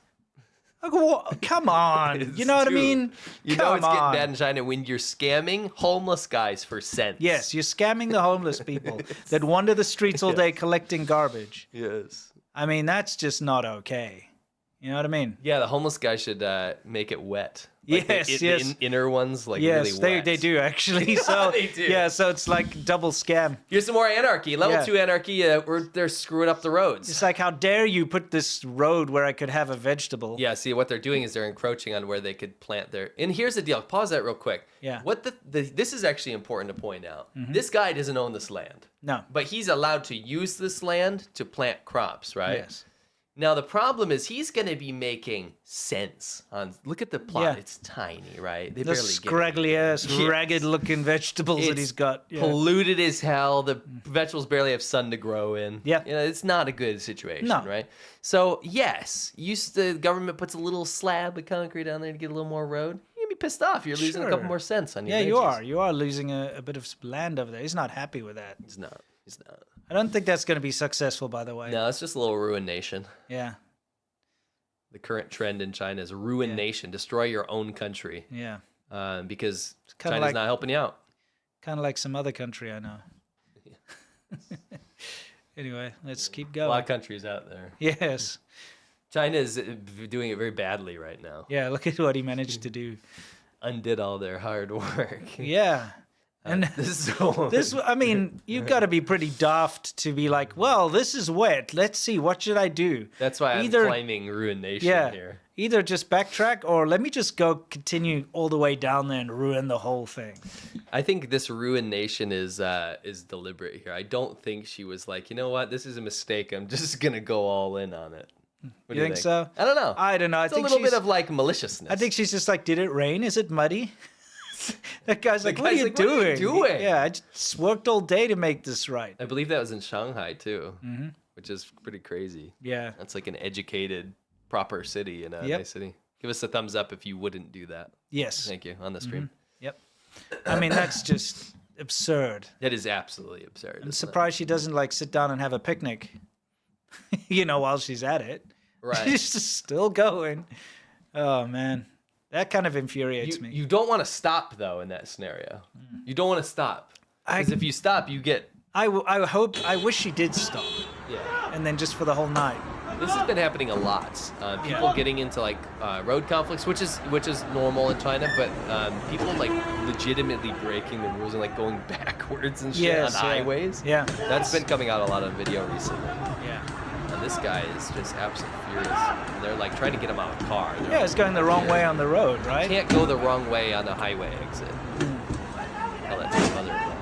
Like, what? Come on. You know what I mean? You know Come it's getting on. bad in China when you're scamming homeless guys for cents. Yes, you're scamming the homeless people that wander the streets all day collecting garbage. Yes. I mean, that's just not okay. You know what I mean? Yeah, the homeless guy should make it wet. Like Yes, the inner ones, like Yes, really wet. they do actually. So they do. Yeah, so it's like double scam. Here's some more anarchy. Level Yeah. 2 anarchy. They're screwing up the roads. It's like, how dare you put this road where I could have a vegetable? Yeah, see, what they're doing is they're encroaching on where they could plant their... And here's the deal. Pause that real quick. Yeah. What this is actually important to point out. This guy doesn't own this land. No. But he's allowed to use this land to plant crops, right? Yes. Now, the problem is he's going to be making cents on... Look at the plot. Yeah. It's tiny, right? They The barely get scraggly ass, Yes. ragged-looking vegetables that It's he's got. Yeah. polluted as hell. The vegetables barely have sun to grow in. Yeah. You know, it's not a good situation, No. right? So, yes, the government puts a little slab of concrete down there to get a little more road. You're going to be pissed off. You're losing a couple Sure. more cents on your Yeah, you veggies. are. You are losing a bit of land over there. He's not happy with that. He's not. He's not. I don't think that's going to be successul, by the way. No, it's just a little ruination. Yeah, The current trend in China is ruination. Destroy your own country. yeah. Because kinda China's like- not helping you out. Kind of like some other country I know. Anyway, let's keep A lot going. of countries out there. Yes. China is doing it very badly right now. Yeah, look at what he managed to do. Undid all their hard work. Yeah. And this I mean, you've got to be pretty daft to be like, well, this is wet. Let's see, what should I do? That's why I'm claiming ruination Yeah. here. Either just backtrack or let me just go continue all the way down there and ruin the whole thing. I think this ruination is deliberate here. I don't think she was like, you know what, this is a mistake. I'm just gonna go all in on it. What do You think so? I don't know. I don't know. I It's a think little bit she's- of like maliciousness. I think she's just like, did it rain? Is it muddy? That guy's like, what are guy's you like, "What are you doing? doing?" Yeah, I just worked all day to make this right. I believe that was in Shanghai too, which is pretty crazy. Yeah. That's like an educated, proper city in a Yep. nice city. Give us a thumbs up if you wouldn't do that. Yes. Thank you on the stream. Yep. I mean, that's just absurd. That is absolutely absurd. I'm isn't it? surprised she doesn't like sit down and have a picnic, while she's at it. Right. She's just still going. Oh, man. That kind of infuriates me. You don't want to stop though in that scenario. You don't want to stop because if you stop, you get I wish she did stop. yeah. And then just for the whole night. This has been happening a lot. People getting into like road conflicts, which is normal in China, but people like legitimately breaking the rules and like going backwards and shit Yes, on yeah. highways. Yeah. That's been coming out a lot on video recently. Yeah. And this guy is just absolutely furious. And they're like trying to get him out of the car. They're Yeah, it's going the wrong way on the road, right? can't go the wrong way on the highway exit. Tell that to my mother-in-law.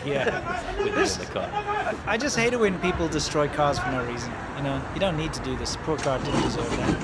Yeah. With me in the car. I just hate it when people destroy cars for no reason. You don't need to do this. Poor car didn't deserve that.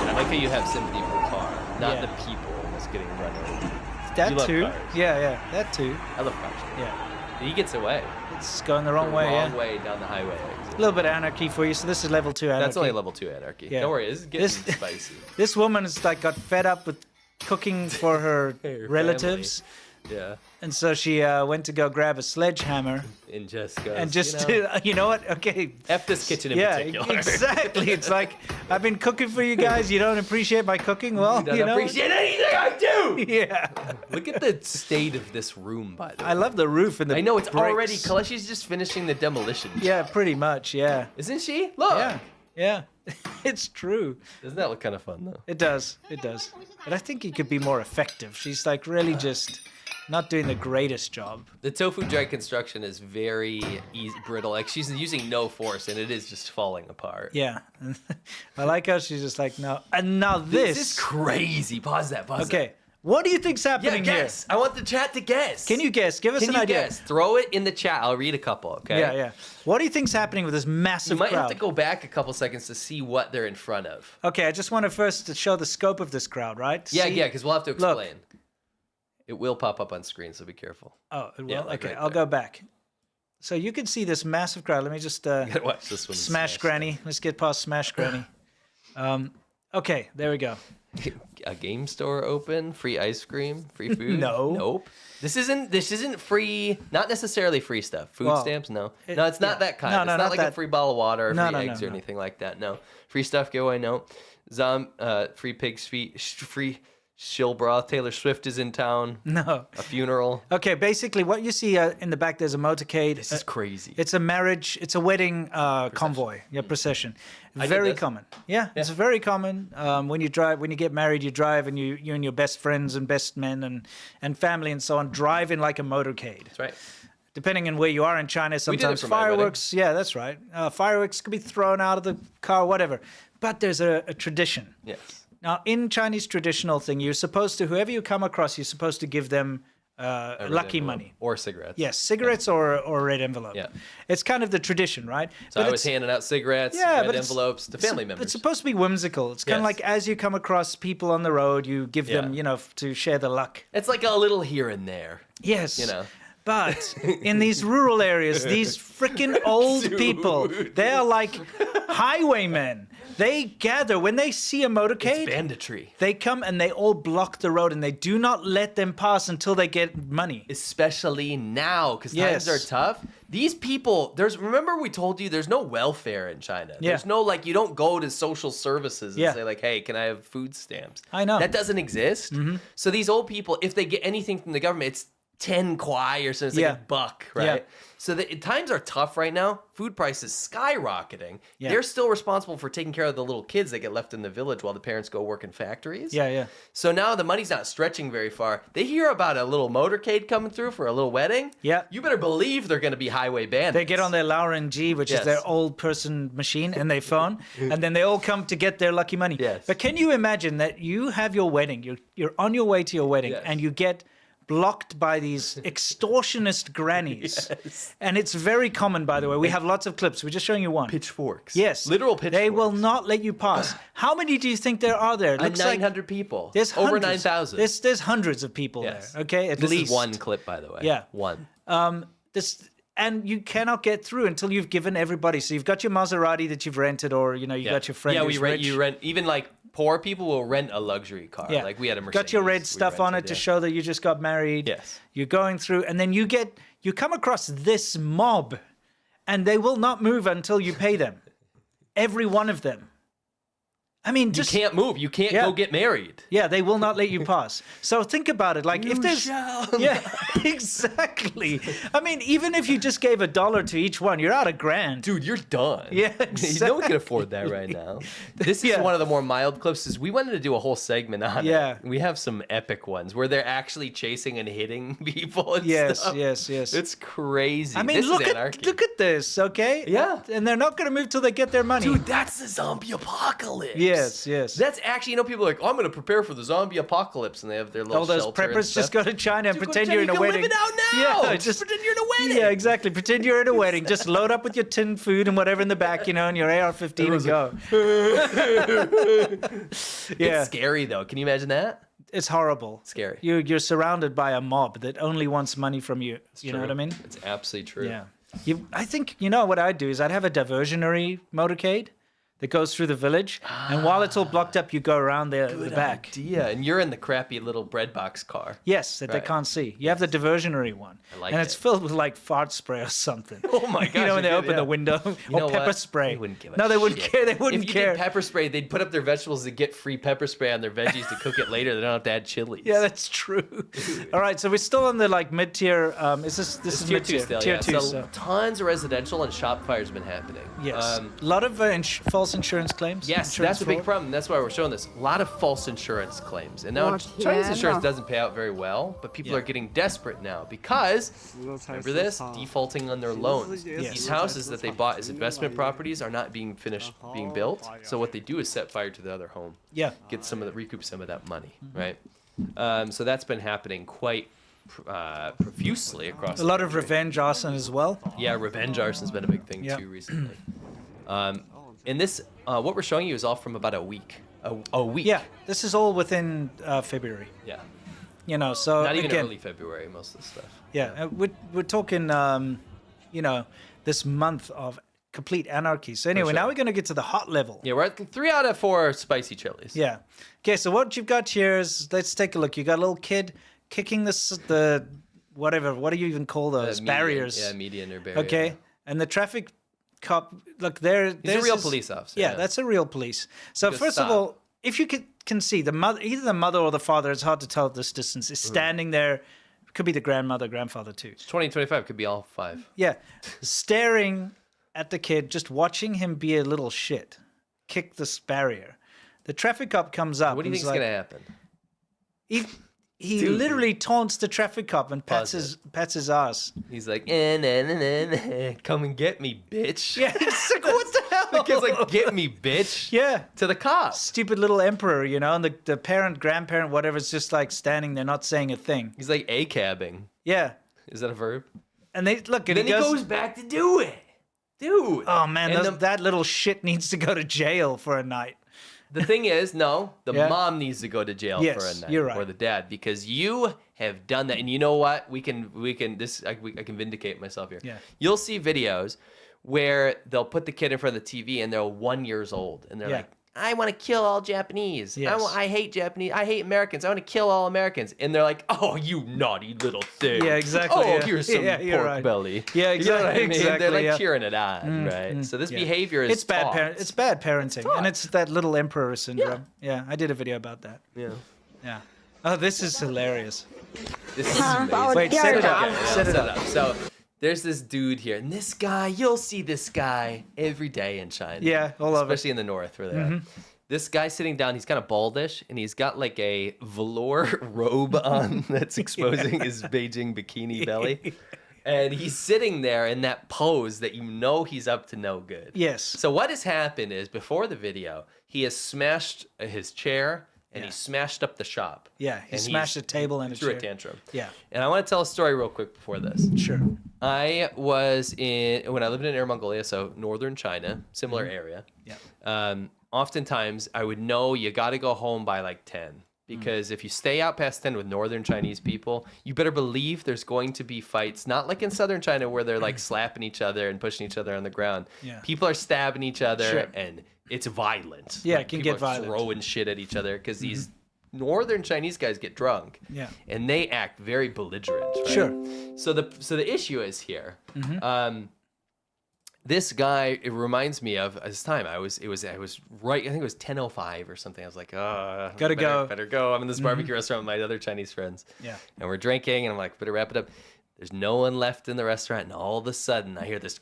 I like how you have sympathy for the car, not Yeah. the people almost getting run over. That You love too. cars. Yeah, that too. I love cars. Yeah. He gets away. It's going the wrong The way, wrong yeah. way down the highway exit. A little bit of anarchy for you. So this is level 2 anarchy. That's only level 2 anarchy. Yeah. Don't worry, this is getting This- spicy. This woman's like got fed up with cooking for her Her relatives. Yeah. And so she went to go grab a sledgehammer And just goes, and just, you know, what? Okay. F this kitchen in Yeah, particular. exactly. It's like, I've been cooking for you guys. You don't appreciate my cooking? Well, Don't appreciate anything I do! Yeah. Look at the state of this room, by the way. I love the roof and the I know it's bricks. already color. She's just finishing the demolition. Yeah, pretty much, yeah. Isn't she? Look. Yeah. It's true. Doesn't that look kind of fun, though? It does. But I think he could be more effective. She's like really just not doing the greatest job. The tofu dry construction is very brittle. Like, she's using no force, and it is just falling apart. Yeah. I like how she's just like, no. And now this. This is crazy. Pause that. Okay. What do you think's Yeah, happening guess. I want the chat to guess. here? Can you guess? Give us Can an you idea. guess? Throw it in the chat. I'll read a couple, okay? Yeah. What do you think's happening with this You massive might crowd? have to go back a couple seconds to see what they're in front of. Okay, I just want to first to show the scope of this crowd, right? Yeah, See? because we'll have to Look. explain. It will pop up on screen, so be careful. Oh, it will? Yeah, like okay, right I'll there. go back. So you can see this massive crowd. Let me just You gotta watch this one. Smash Granny. Let's get past Smash Granny. Okay, there we go. A game store open, free ice cream, free food. No. Nope. This isn't free. Not necessarily free stuff. Food stamps, no. No, it's not that kind. No, It's no, not not like a that. free bottle of water or No, free no, eggs no, or no. anything like that. No. Free stuff giveaway, no. Free pig's feet, free shill broth. Taylor Swift is in town. No. A funeral. Okay, basically what you see in the back, there's a motorcade. This is crazy. It's a marriage, it's a wedding convoy, procession. did Very this. common. Yeah, it's very common. When you get married, you drive and you and your best friends and best men and family and so on drive in like a motorcade. That's right. Depending on where you are in China, sometimes for my wedding. fireworks, yeah, that's right. Fireworks could be thrown out of the car, whatever. But there's a tradition. Yes. Now, in Chinese traditional thing, you're supposed to, whoever you come across, you're supposed to give them A red lucky envelope. money. Or cigarettes. Yes, cigarettes or a red envelope. Yeah. It's kind of the tradition, right? So But I was it's- handing out cigarettes, Yeah, red but it's- envelopes to family members. It's supposed to be whimsical. It's kind of Yes. like as you come across people on the road, you give them, Yeah. to share the luck. It's like a little here and there. Yes. But in these rural areas, these freaking old people, they are like highwaymen. They gather when they see a motorcade. It's banditry. They come and they all block the road and they do not let them pass until they get money. Especially now, because Yes. times are tough. These people, remember we told you there's no welfare in China. Yeah. There's no, you don't go to social services and Yeah. say hey, can I have food stamps? I know. That doesn't exist. So these old people, if they get anything from the government, it's 10 kwai or something. It's like $1, right? Yeah. So times are tough right now. Food prices skyrocketing. Yeah. They're still responsible for taking care of the little kids that get left in the village while the parents go work in factories. Yeah. So now the money's not stretching very far. They hear about a little motorcade coming through for a little wedding. Yeah. You better believe they're going to be highway bandits. They get on their Lauren G, which Yes. is their old person machine, and they phone, and then they all come to get their lucky money. Yes. But can you imagine that you have your wedding, you're on your way to your wedding, Yes. and you get blocked by these extortionist grannies. Yes. And it's very common, by the way. We have lots of clips. We're just showing you one. pitchforks. Yes. Literal pitchforks. They will not let you pass. How many do you think there are there? It looks like 900 people. there's over hundreds. 9,000. There's hundreds of people Yes. there. Okay, at this least is one clip, by the way. Yeah. One. And you cannot get through until you've given everybody. So you've got your Maserati that you've rented, or you got your friend. Yeah, who's we rent. rich. You rent. Even poor people will rent a luxury car. Yeah. Like we had a Mercedes. Got your red we stuff on it rented, to yeah. show that you just got married. Yes. You're going through, and then you come across this mob, and they will not move until you pay them. Every one of them. I mean, You just can't move. You can't Yeah. go get married. yeah, they will not let you pass. So think about it. Like if there's shall yeah, exactly. I mean, even if you just gave $1 to each one, you're out $1,000. Dude, you're done. Yeah, No one can afford that right now. This is Yeah. one of the more mild clips. Is we wanted to do a whole segment on Yeah. it. We have some epic ones where they're actually chasing and hitting people and Yes, stuff. yes. It's crazy. I mean, this look is at Anarchy. this, okay? Yeah. And they're not going to move till they get their money. Dude, that's the zombie apocalypse. Yes, yes. That's actually, people are like, oh, I'm going to prepare for the zombie apocalypse, and they have their little All those shelter and preppers just stuff. go to China and Dude, go pretend to you're in China, a you wedding. can live it out now. Yeah, Just pretend you're in a wedding. Yeah, exactly. Pretend you're in a wedding. Just load up with your tin food and whatever in the back, and your AR-15 and go. Yeah, It's scary, though. Can you imagine that? it's horrible. Scary. You're surrounded by a mob that only wants money from you. You know what I mean? It's absolutely true. Yeah. I think, what I'd do is I'd have a diversionary motorcade that goes through the village, and while it's all blocked up, you go around the back. Idea. And you're in the crappy little bread box car. Yes, that they Right. can't see. You have the diversionary one, like and it's it. filled with fart spray or something. Oh my gosh, when they you open could, the yeah. window, You know or pepper what? spray. They wouldn't give a No, they wouldn't shit. care. They wouldn't if you care. did pepper spray, they'd put up their vegetables to get free pepper spray on their veggies to cook it later. They don't have to add chilies. Yeah, that's true. All right, so we're still on the mid-tier. Is this It's is tier mid-tier? 2 still, Tier yeah. two. So tons of residential and shop fires been happening. Yes, a lot of false insurance claims. Yes, insurance that's a big fraud. problem. That's why we're showing this. A lot of false insurance claims. And now Chinese insurance doesn't pay out very well, but people are getting desperate now because, remember this, defaulting on their loans. Yes. These houses that they bought as investment properties are not being finished being built. So what they do is set fire to the other home. Yeah. Get recoup some of that money, Mm-hmm. right? So that's been happening quite profusely across A lot of country. revenge arson as well. Yeah, revenge arson's been a big thing Yeah. too recently. And this, what we're showing you is all from about a week. A week. Yeah, this is all within February. Yeah. So Not even again, early February, most of the stuff. Yeah, we're talking, this month of complete anarchy. So anyway, now we're going to get to the hot level. Yeah, we're at 3 out of 4 spicy chilies. Yeah. Okay, so what you've got here is, let's take a look. You got a little kid kicking the whatever. What do you even call those? Barriers. Yeah, median or barrier. Okay, and the traffic cop. Look, there's a real this- police officer. Yeah, that's a real police. So Just first of stop. all, if you can see the mother, either the mother or the father, it's hard to tell at this distance, is standing there. Could be the grandmother, grandfather too. 2025 could be all 5. Yeah, staring at the kid, just watching him be a little shit, kick this barrier. The traffic cop comes up. What do you and think is is like, going to happen? He literally taunts the traffic cop and pats his ass. He's like, nah, come and get me, bitch. Yeah, it's like, what the hell? The kid's like, get me, bitch. Yeah. To the cops. Stupid little emperor, you know, and the parent, grandparent, whatever, is just like standing there, not saying a thing. He's like A-cabbing. Yeah. Is that a verb? And they look, and Then he goes back to do it. Dude. Oh man, And that little shit needs to go to jail for a night. The thing is, no, the Yeah. mom needs to go to jail Yes, for a night, you're right. or the dad, because you have done that. And you know what? I can vindicate myself here. Yeah. You'll see videos where they'll put the kid in front of the TV and they're 1 year old and they're Yeah. like, I want to kill all Japanese. Yes. I hate Japanese. I hate Americans. I want to kill all Americans. And they're like, oh, you naughty little thing. Yeah, exactly, Oh, yeah. here's some Yeah, you're pork right. belly. Yeah, You know what I exactly, mean? exactly, They're like yeah. cheering it on, right? So this Yeah. behavior is It's bad taught. parent. It's bad parenting, taught. and it's that little emperor syndrome. Yeah, I did a video about that. Yeah. Yeah. Oh, this is hilarious. This is amazing. Wait, set it up. Okay, Set it up. So there's this dude here, and this guy, you'll see this guy every day in China. Yeah, all over. Especially in the north where they're at. This guy sitting down, he's kind of baldish, and he's got like a velour robe on that's exposing his Beijing bikini belly. And he's sitting there in that pose that you know he's up to no good. Yes. So what has happened is, before the video, he has smashed his chair, and he smashed up the shop. Yeah, he And smashed a table and a threw chair. a tantrum. Yeah. And I want to tell a story real quick before this. Sure. I was when I lived in Inner Mongolia, so northern China, similar area. Yeah. Oftentimes, I would know you got to go home by like 10. Because if you stay out past 10 with northern Chinese people, you better believe there's going to be fights. Not like in southern China where they're like slapping each other and pushing each other on the ground. Yeah. People are stabbing each other Sure. and it's violent. Yeah, Like, it can people get are violent. throwing shit at each other because these northern Chinese guys get drunk. Yeah. And they act very belligerent. Right? Sure. So the issue is here. This guy, it reminds me of this time. I was right. I think it was 10:05 or something. I was like, Gotta go. better go. I'm in this barbecue restaurant with my other Chinese friends. Yeah. And we're drinking, and I'm like, better wrap it up. There's no one left in the restaurant, and all of a sudden, I hear this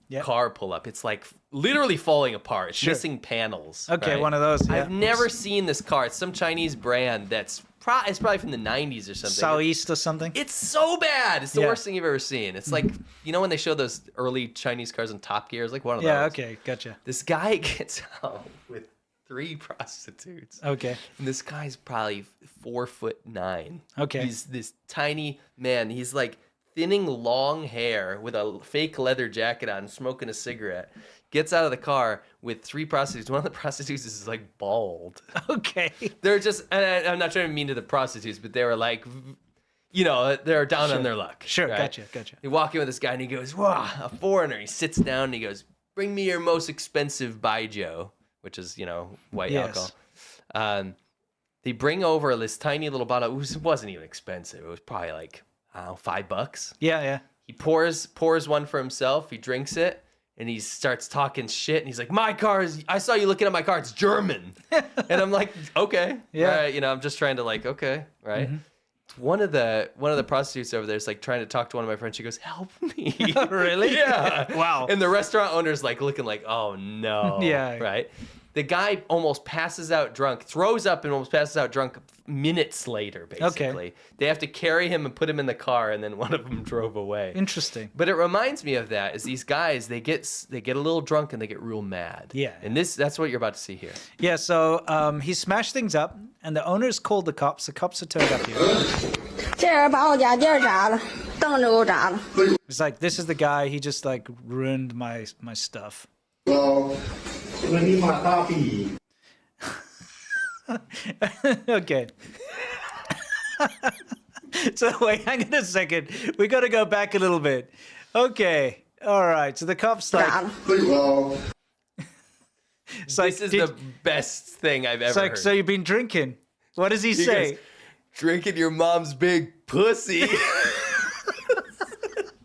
Yeah. car pull up. It's like literally falling apart. It's missing panels. Okay, right? one of those. Yeah. I've never seen this car. It's some Chinese brand that's it's probably from the 90s or something. Southeast or something. It's so bad. It's the Yeah. worst thing you've ever seen. It's like, you know when they show those early Chinese cars on Top Gear? It's like one of those. Yeah. Okay. Gotcha. This guy gets out with 3 prostitutes. Okay. And this guy's probably 4'9". Okay. He's this tiny man. He's like thinning long hair with a fake leather jacket on, smoking a cigarette. Gets out of the car with 3 prostitutes. One of the prostitutes is like bald. Okay. They're just, and I'm not trying to be mean to the prostitutes, but they were like, you know, they're down on their luck. Sure. right? Gotcha. They walk in with this guy and he goes, wow, a foreigner. He sits down and he goes, bring me your most expensive baijiu, which is, you know, white Yes. alcohol. They bring over this tiny little bottle. It wasn't even expensive. It was probably like, I don't know, $5. Yeah. Yeah. He pours one for himself. He drinks it. And he starts talking shit, and he's like, "My car is. I saw you looking at my car. It's German." And I'm like, "Okay, Yeah. right." You know, I'm just trying to like, okay, right. One of the prostitutes over there is like trying to talk to one of my friends. She goes, "Help me!" Really? Yeah. Wow. And the restaurant owner's like looking like, "Oh no." Yeah. Right. The guy almost passes out drunk, throws up and almost passes out drunk minutes later, basically. They have to carry him and put him in the car, and then one of them drove away. Interesting. But it reminds me of that, is these guys, they get a little drunk and they get real mad. Yeah. And that's what you're about to see here. Yeah. So he smashed things up, and the owners called the cops. The cops are turned up here. 这人把我家地儿砸了，凳子给我砸了。 It's like, this is the guy. He just like ruined my stuff. Okay. So wait, hang on a second. We got to go back a little bit. Okay. All right, so the cop's like, 咋了？ it's like, This is did- the best thing I've it's ever like, heard. so you've been drinking. What does he He say? goes, drinking your mom's big pussy.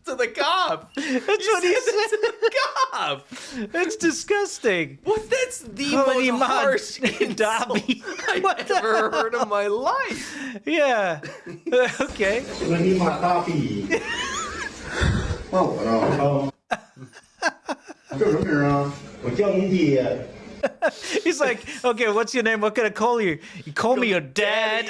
To the cop. That's what he said. To the cop. That's disgusting. What? That's the Holy most man. harsh Derby. insult I've ever heard in my life. Yeah. Okay. 这你妈大逼！骂我呢？叫什么名啊？我叫你爹。 He's like, okay, what's your name? What can I call you? You call me your dad.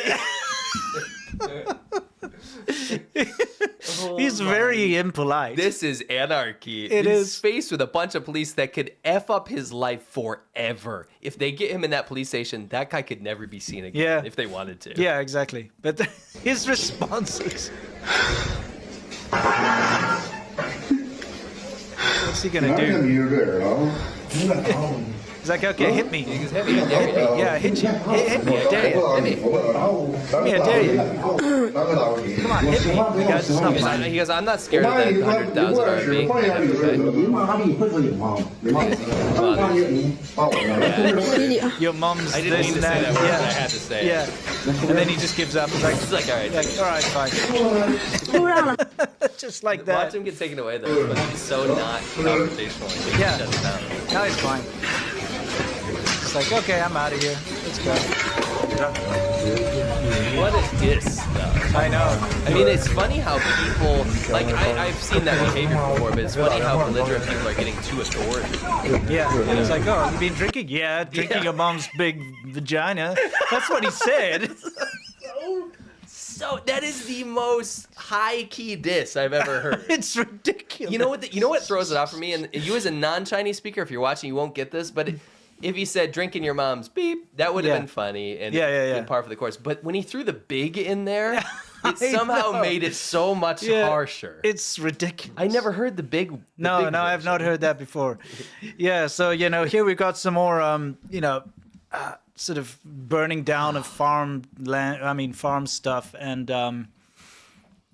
He's very impolite. This is anarchy. It He's is. faced with a bunch of police that could F up his life forever. If they get him in that police station, that guy could never be seen again Yeah. if they wanted to. Yeah, exactly. But his responses. What's he gonna 哪天 do? 你就这人了？你敢打我？ He's like, okay, hit me. He goes, hit me, I dare you. Yeah, hit you. Hit me, I dare you. 我不打我， me, I dare you. 哪个打过你？ Come on, hit me. You guys, it's not fun. He goes, I'm not scared of that 100,000 RMB. 放眼里边， Okay. 你妈逼会说你妈，你妈，你把我呢？ Your mom's I didn't this mean to and say that that. word, Yeah. but I had to say it. Yeah. And then he just gives up. He's like, He's like, all right. all right, fine. 路上了。 Just like Watch that. him get taken away, though. But he's so not confrontational. I think Yeah. he shuts down. Now he's fine. It's like, okay, I'm out of here. Let's go. What is this stuff? I know. I mean, it's funny how people, like, I've seen that behavior before, but it's funny how belligerent people are getting too authoritative. Yeah. And it's like, oh, you been drinking? Yeah, drinking Yeah. your mom's big vagina. That's what he said. So that is the most high-key diss I've ever heard. It's ridiculous. You know what throws it off for me? And you as a non-Chinese speaker, if you're watching, you won't get this, but if he said drinking your mom's beep, that would have Yeah. been funny and Yeah. in par for the course. But when he threw the big in there, it I somehow know. made it so much Yeah. harsher. It's ridiculous. I never heard the big. No, I've not heard that before. Yeah, so here we've got some more, sort of burning down of farm stuff and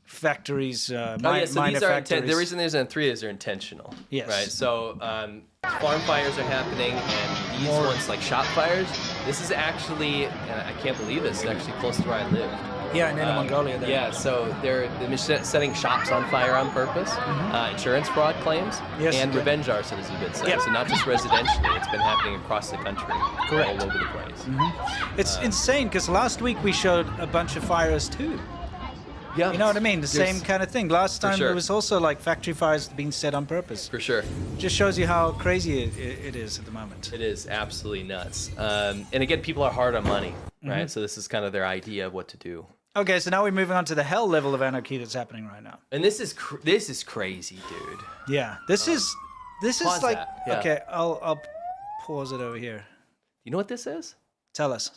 factories. Oh yeah, so minor these are factories. the reason there's a 3 is they're intentional. Yes. Right. So farm fires are happening, and these ones like shop fires. This is actually, I can't believe this. It's actually close to where I live. Yeah, in Inner Mongolia. There. Yeah, so they're setting shops on fire on purpose, insurance fraud claims, Yes, and yeah. revenge arson, as you've been saying. Yep. So not just residentially, it's been happening across the country, Correct. all over the place. It's insane because last week we showed a bunch of fires too. Yeah, You know what I mean? The There's- same kind of thing. Last time sure. it was also like factory fires being set on purpose. For sure. Just shows you how crazy it is at the moment. It is absolutely nuts. And again, people are hard on money, right? So this is kind of their idea of what to do. Okay, so now we're moving on to the hell level of anarchy that's happening right now. And this is crazy, dude. Yeah, this is pause like that, yeah. okay. I'll pause it over here. You know what this is? Tell us.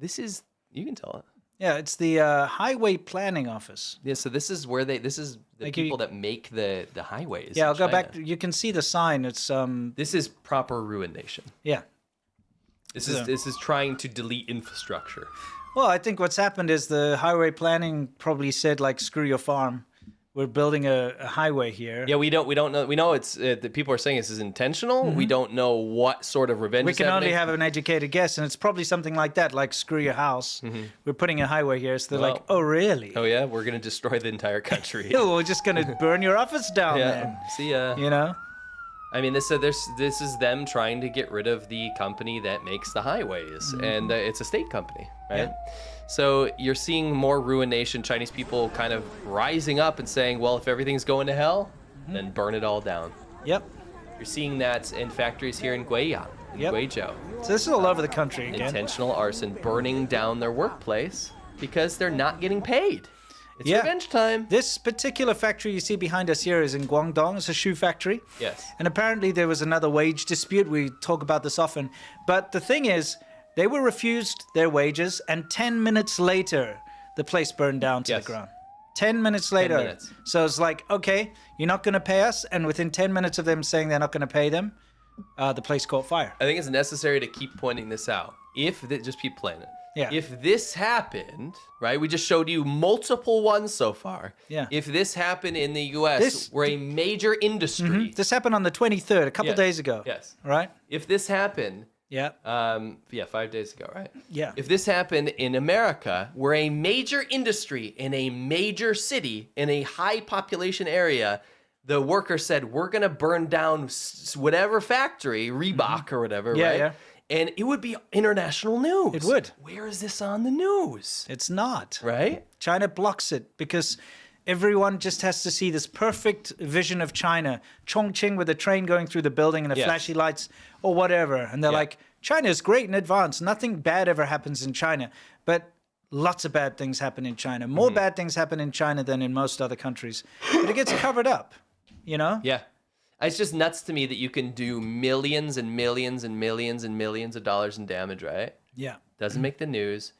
You can tell it. Yeah, it's the Highway Planning Office. Yeah, so this is the Like people that make the highways. Yeah, in I'll go China. back. You can see the sign. It's This is proper ruination. yeah. This Yeah. is trying to delete infrastructure. Well, I think what's happened is the highway planning probably said like, screw your farm. We're building a highway here. Yeah, we don't know. We know it's the people are saying this is intentional. We don't know what sort of revenge. We is can only happening. have an educated guess, and it's probably something like that, like screw your house. We're putting a highway here. So they're like, Well- oh, really? Oh yeah, we're gonna destroy the entire country. Oh, we're just going to burn your office down Yeah. then. See ya. You know? I mean, this is them trying to get rid of the company that makes the highways, and it's a state company, right? Yeah. So you're seeing more ruination. Chinese people kind of rising up and saying, well, if everything's going to hell, then burn it all down. Yep. You're seeing that in factories here in Guiyang, in Yep. Guizhou. So this is all over the country again. Intentional arson, burning down their workplace because they're not getting paid. It's Yeah. revenge time. This particular factory you see behind us here is in Guangdong. It's a shoe factory. Yes. And apparently there was another wage dispute. We talk about this often. But the thing is, they were refused their wages, and 10 minutes later, the place burned down to Yes. the ground. 10 minutes later. minutes. So it's like, okay, you're not going to pay us. And within 10 minutes of them saying they're not going to pay them, the place caught fire. I think it's necessary to keep pointing this out. Just keep playing it. Yeah. If this happened, right? We just showed you multiple ones so far. Yeah. If this happened in the U.S., where a major industry. This happened on the 23rd, a couple Yes. days ago. Yes. Right? If this happened. Yeah. 5 days ago, right? Yeah. If this happened in America, where a major industry in a major city in a high population area, the worker said, "We're gonna burn down whatever factory, Reebok or whatever," Yeah, right? yeah. And it would be international news. It would. Where is this on the news? It's not. Right? China blocks it because everyone just has to see this perfect vision of China, Chongqing with a train going through the building and the Yes. flashy lights or whatever. And they're Yeah. like, China is great in advance. Nothing bad ever happens in China. But lots of bad things happen in China. More bad things happen in China than in most other countries. But it gets covered up, you know? Yeah. It's just nuts to me that you can do millions and millions and millions and millions of dollars in damage, right? Yeah. Doesn't make the news.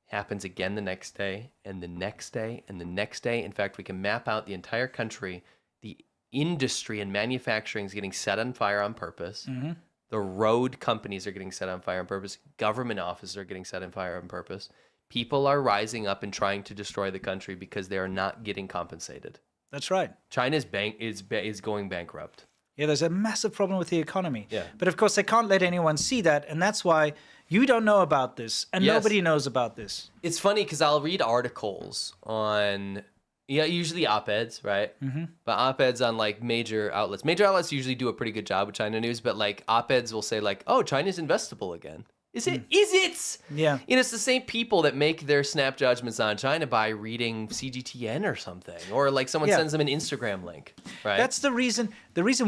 Happens again the next day and the next day and the next day. In fact, we can map out the entire country. The industry and manufacturing is getting set on fire on purpose. The road companies are getting set on fire on purpose. Government offices are getting set on fire on purpose. People are rising up and trying to destroy the country because they are not getting compensated. That's right. China's bank is going bankrupt. Yeah, there's a massive problem with the economy. Yeah. But of course, they can't let anyone see that. And that's why you don't know about this. And Yes. nobody knows about this. It's funny because I'll read articles on, usually op-eds, right? But op-eds on like major outlets. Major outlets usually do a pretty good job with China news, but like op-eds will say like, "Oh, China's investable again." Is it? Is it? Yeah. It's the same people that make their snap judgments on China by reading CGTN or something, or like someone Yeah. sends them an Instagram link, right? That's the reason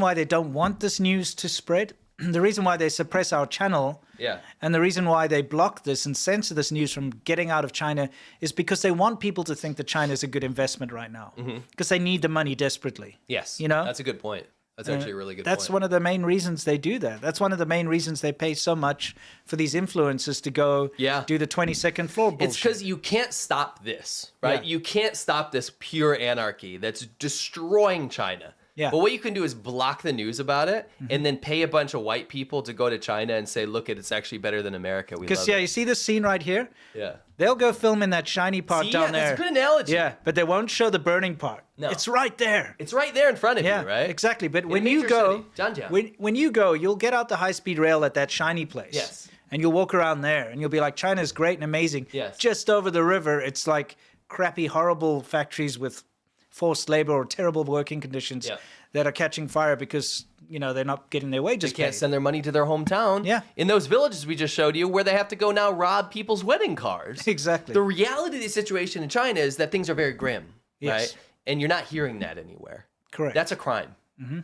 why they don't want this news to spread. The reason why they suppress our channel. Yeah. And the reason why they block this and censor this news from getting out of China is because they want people to think that China is a good investment right now. Because they need the money desperately. Yes. You know? That's a good point. That's actually a really good That's point. one of the main reasons they do that. That's one of the main reasons they pay so much for these influencers to go do the 20-second floor bullshit. It's because you can't stop this, right? Yeah. You can't stop this pure anarchy that's destroying China. Yeah. But what you can do is block the news about it and then pay a bunch of white people to go to China and say, look, it's actually better than America. We Because, love it. you see this scene right here? Yeah. They'll go film in that shiny part See, down there. that's a good analogy. Yeah, but they won't show the burning part. No. It's right there. It's right there in front of Yeah, you, right? exactly. But In when a you major go, city. Zhangjiang. when you go, you'll get out the high-speed rail at that shiny place. Yes. And you'll walk around there, and you'll be like, China's great and amazing. Yes. Just over the river, it's like crappy, horrible factories with forced labor or terrible working conditions Yeah. that are catching fire because, they're not getting their wages They can't paid. send their money to their hometown. Yeah. In those villages we just showed you where they have to go now rob people's wedding cars. Exactly. The reality of the situation in China is that things are very grim, Yes. right? And you're not hearing that anywhere. Correct. That's a crime.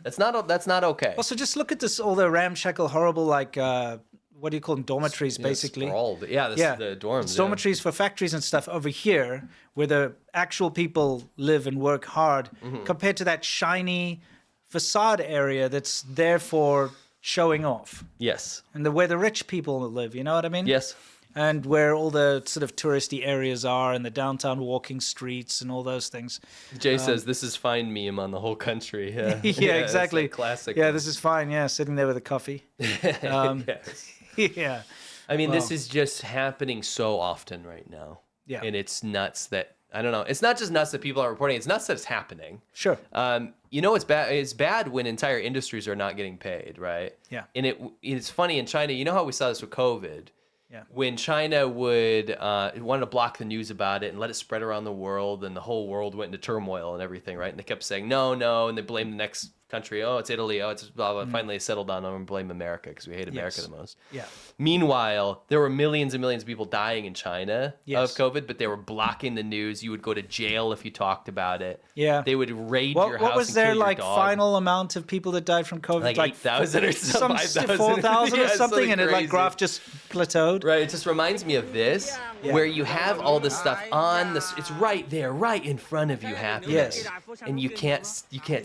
That's not okay. Also, just look at this, all the ramshackle, horrible, like, what do you call them, dormitories, basically. Sprawled. Yeah, the dorms. It's dormitories for factories and stuff over here, where the actual people live and work hard, compared to that shiny facade area that's there for showing off, Yes. and where the rich people live. You know what I mean? Yes. And where all the sort of touristy areas are, and the downtown walking streets and all those things. Jay says this is fine meme on the whole country. Yeah, Yeah, it's exactly. a classic. Yeah, this is fine. Yeah, sitting there with a coffee. Yes. Yeah. I mean, this is just happening so often right now. Yeah. And it's nuts that, I don't know. It's not just nuts that people are reporting. It's nuts that it's happening. Sure. It's bad. It's bad when entire industries are not getting paid, right? Yeah. And it's funny in China. You know how we saw this with COVID. Yeah. When China wanted to block the news about it and let it spread around the world, and the whole world went into turmoil and everything, right? And they kept saying no, and they blamed the next country. Oh, it's Italy. Oh, it's blah blah. Finally, they settled on them and blame America because we hate America Yes. the most. Yeah. Meanwhile, there were millions and millions of people dying in China Yes. of COVID, but they were blocking the news. You would go to jail if you talked about it. Yeah. They would raid your house. What was and their kill your like dog. final amount of people that died from COVID? Like 8,000 or some 5,000. 4,000 Yeah, or something, something and it like crazy. graph just plateaued. Right, it just reminds me of this, where you have all this stuff on this. It's right there, right in front of you, happening. Yes. And you can't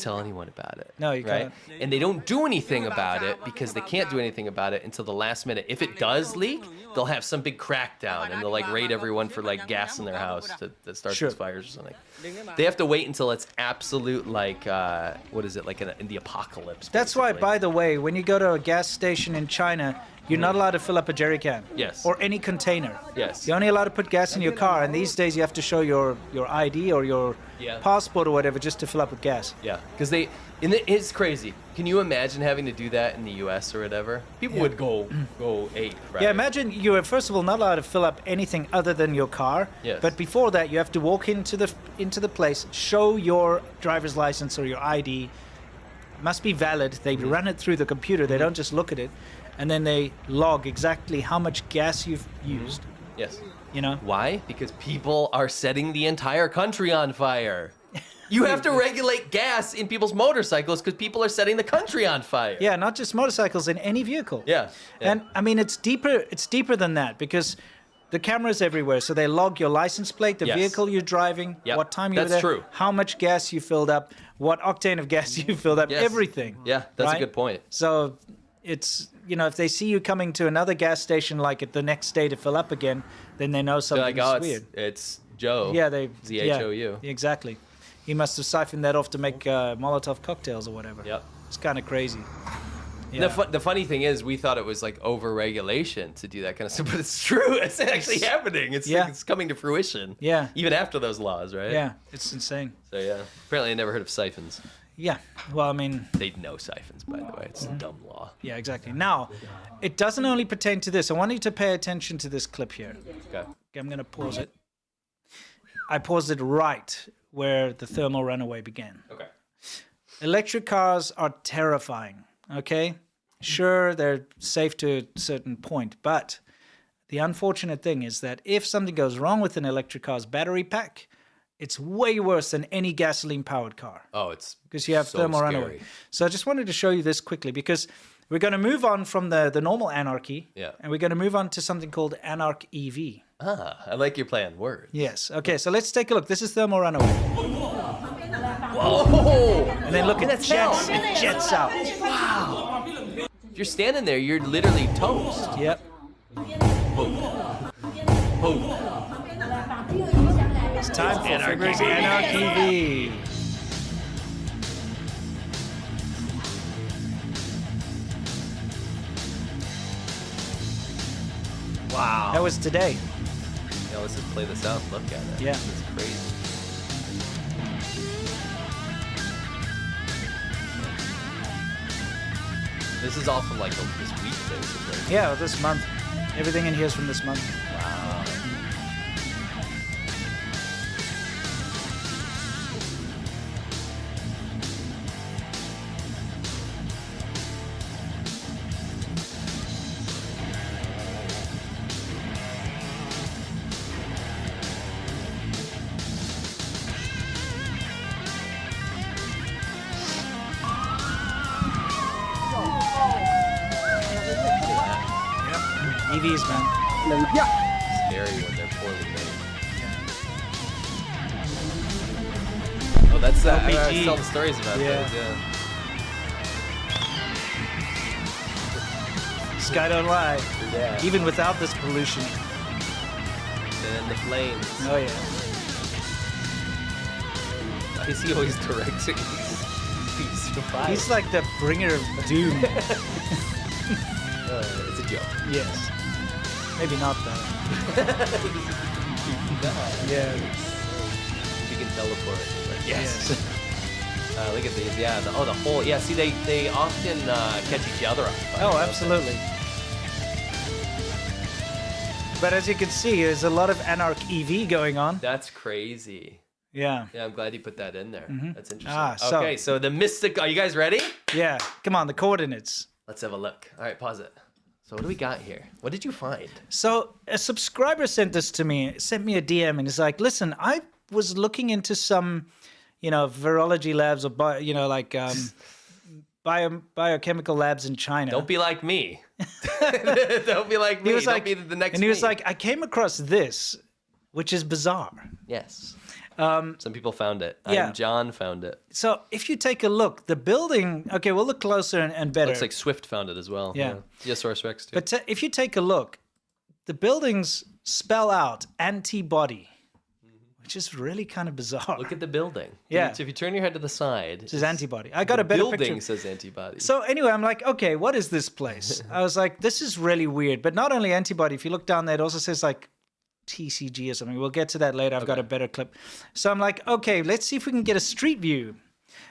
tell anyone about it. No, you right? can't. And they don't do anything about it because they can't do anything about it until the last minute. If it does leak, they'll have some big crackdown and they'll like raid everyone for like gas in their house that starts Sure. these fires or something. They have to wait until it's absolute like what is it like in the apocalypse. That's why, basically. by the way, when you go to a gas station in China, you're not allowed to fill up a jerry can. Yes. Or any container. Yes. You're only allowed to put gas in your car, and these days you have to show your ID or your passport or whatever just to fill up with gas. Yeah, because it's crazy. Can you imagine having to do that in the U.S. or whatever? People would go ape, right? Yeah, imagine you are first of all not allowed to fill up anything other than your car. Yes. But before that, you have to walk into the place, show your driver's license or your ID. Must be valid. They run it through the computer. They don't just look at it, and then they log exactly how much gas you've used. Yes. You know why? Because people are setting the entire country on fire. You have to regulate gas in people's motorcycles because people are setting the country on fire. Yeah, not just motorcycles, in any vehicle. Yeah. And I mean, it's deeper than that because the camera's everywhere. So they log your license plate, the vehicle you're driving, what time you were there, true. how much gas you filled up, what octane of gas you filled up, everything. Yeah, that's right? a good point. So it's, if they see you coming to another gas station like it the next day to fill up again, then they know something's weird. It's Joe. Yeah, ZHOU. Yeah, exactly. He must have siphoned that off to make Molotov cocktails or whatever. Yep. It's kind of crazy. Yeah. The funny thing is, we thought it was like over-regulation to do that kind of stuff, but it's true. It's actually happening. It's coming to fruition. Yeah. Even after those laws, right? Yeah, it's insane. So yeah. Apparently I never heard of siphons. Yeah. Well, I mean... They'd know siphons, by the way. It's a dumb law. Yeah, exactly. Now, it doesn't only pertain to this. I want you to pay attention to this clip here. Okay. I'm going to pause it. I paused it right where the thermal runaway began. Okay. Electric cars are terrifying, okay? Sure, they're safe to a certain point, but the unfortunate thing is that if something goes wrong with an electric car's battery pack, it's way worse than any gasoline-powered car. Oh, it's because you have so thermal scary. runaway. So I just wanted to show you this quickly because we're going to move on from the normal Anarchy, and we're going to move on to something called Anarch EV. Ah, I like your plan. Word. Yes. Okay, so let's take a look. This is thermal runaway. Whoa! And then look, it jets out. Wow. If you're standing there, you're literally toast. Yep. It's time for Figure's Anarch EV. Wow. That was today. Yeah, let's just play this out and look at it. Yeah. It's crazy. This is all from like this week, basically. Yeah, this month. Everything in here is from this month. Wow. EVs, man. Scary when they're poorly made. Oh, that's I was telling stories about those. Yeah. Sky don't lie. Yeah. Even without this pollution. And the flames. Oh yeah. Why is he always directing these fires? He's like the bringer of doom. It's a joke. Yes. Maybe not though. Yeah. You can teleport. Like, yes. Look at these. Yeah. The whole. Yeah. See, they often catch each other on fire. Oh, absolutely. But as you can see, there's a lot of Anarch EV going on. That's crazy. Yeah. Yeah, I'm glad you put that in there. That's interesting. So- Okay, so the mystic. Are you guys ready? Yeah. Come on, the coordinates. Let's have a look. All right, pause it. So what do we got here? What did you find? So a subscriber sent this to me, sent me a DM, and he's like, "Listen, I was looking into some, virology labs or biochemical labs in China." Don't be like me. Don't be like me. He was like, Don't be the next. and he was me. like, "I came across this, which is bizarre." Yes. Some people found it. yeah. John found it. So if you take a look, the building. Okay, we'll look closer and better. Looks like Swift found it as well. Yeah. Source Rex too. But if you take a look, the buildings spell out antibody, which is really kind of bizarre. Look at the building. Yeah. So if you turn your head to the side, It says antibody. I got a better building picture. says antibody. So anyway, I'm like, okay, what is this place? I was like, this is really weird. But not only antibody, if you look down there, it also says like TCG or something. We'll get to that later. I've got a better clip. So I'm like, okay, let's see if we can get a street view.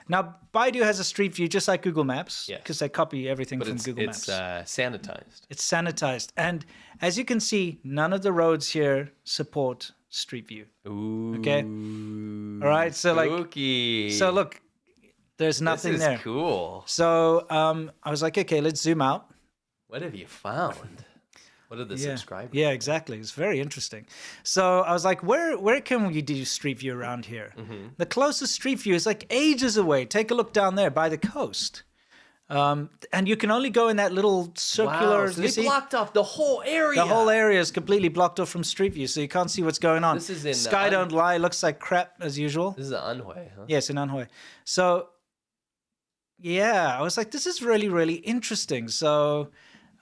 Now, Baidu has a street view just like Google Maps because they copy everything from Google Maps. It's sanitized. It's sanitized. And as you can see, none of the roads here support Street View. Ooh. Okay. All right. So spooky. so look, there's nothing this is there. Cool. So I was like, okay, let's zoom out. What have you found? What did the subscribers? Yeah, exactly. It's very interesting. So I was like, where can we do Street View around here? The closest Street View is like ages away. Take a look down there by the coast. And you can only go in that little circular. Wow, so they blocked off the whole area. The whole area is completely blocked off from Street View, so you can't see what's going on. This is in Sky Don't Lie. Looks like crap as usual. This is Anhui, huh? Yes, in Anhui. So, yeah, I was like, this is really, really interesting. So,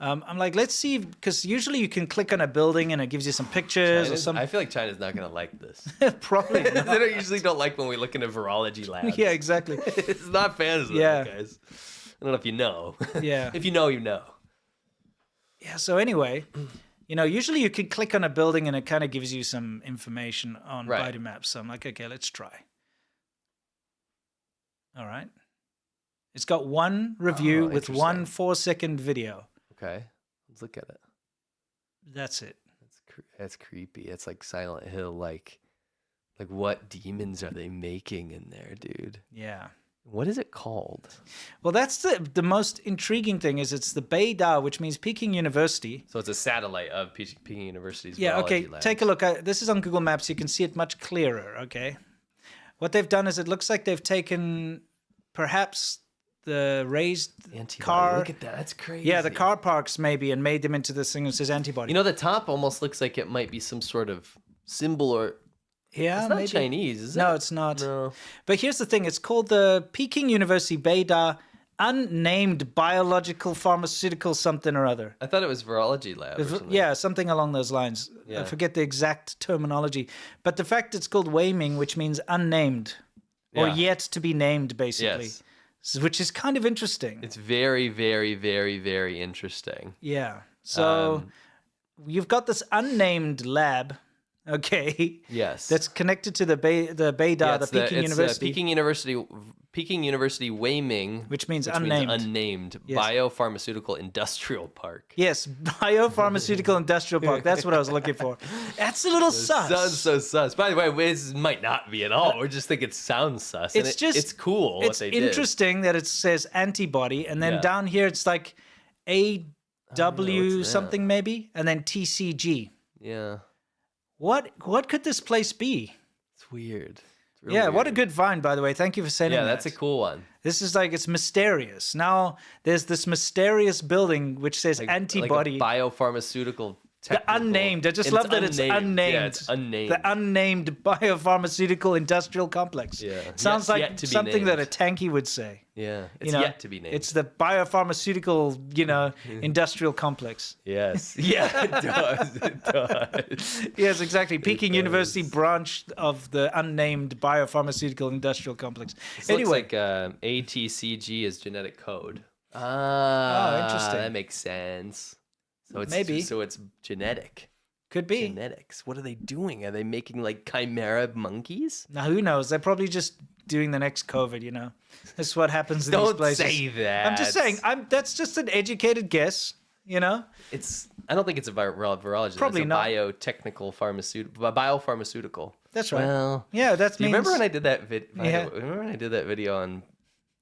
I'm like, let's see, because usually you can click on a building and it gives you some pictures or something. I feel like China's not going to like this. Probably not. They usually don't like when we look into virology labs. Yeah, exactly. It's not fans of that, guys. I don't know if you know. Yeah. If you know, you know. Yeah, so anyway, usually you can click on a building and it kind of gives you some information on Baidu Maps. So I'm like, okay, let's try. All right. It's got one review with 1 4-second video. Okay, let's look at it. That's it. That's creepy. It's like Silent Hill. Like what demons are they making in there, dude? Yeah. What is it called? Well, that's the most intriguing thing is it's the Beida, which means Peking University. So it's a satellite of Peking University's Yeah, okay, lab. take a look. This is on Google Maps. You can see it much clearer, okay? What they've done is it looks like they've taken perhaps the raised car. Look at that. That's crazy. Yeah, the car parks maybe and made them into this thing that says antibody. The top almost looks like it might be some sort of symbol or... Yeah, it's not maybe. Chinese, is it? No, it's not. No. But here's the thing. It's called the Peking University Beida Unnamed Biological Pharmaceutical something or other. I thought it was virology lab or something. Yeah, something along those lines. Yeah. I forget the exact terminology. But the fact it's called Weiming, which means unnamed or yet to be named, basically. Yes. Which is kind of interesting. It's very, very, very, very interesting. Yeah. So you've got this unnamed lab. Okay. Yes. That's connected to the Beida, the Peking University. Peking University Weiming, which means unnamed. Unnamed Yes. Biopharmaceutical Industrial Park. Yes, Biopharmaceutical Industrial Park. That's what I was looking for. That's a little sus. Sounds so sus. By the way, this might not be at all. We just think it sounds sus. It's it's cool. It's what they did. interesting that it says antibody, and then down here it's like AW something maybe, and then TCG. Yeah. What could this place be? It's weird. It's Yeah, weird. what a good find, by the way. Thank you for sending that. Yeah, that's a cool one. This is like, it's mysterious. Now, there's this mysterious building which says antibody. Like a biopharmaceutical the unnamed. I just love that it's unnamed. Yeah, it's unnamed. The unnamed biopharmaceutical industrial complex. Yeah. It sounds Yet like to be something that a named. tanky would say. Yeah, it's yet to be named. It's the biopharmaceutical, industrial complex. Yes. Yeah, it does. It does. Yes, exactly. Peking University branch of the unnamed biopharmaceutical industrial complex. This Anyway, looks like ATCG is genetic code. Ah, interesting. That makes sense. So it's Maybe. So it's genetic. could be. Genetics. What are they doing? Are they making like chimera monkeys? Now, who knows? They're probably just doing the next COVID, That's what happens in these Don't places. say that. I'm just saying, that's just an educated guess, It's. I don't think it's a virology. Probably it's a not. biopharmaceutical. That's right. Well, Yeah, that do you means... remember when I did that Yeah. Remember when I did that video on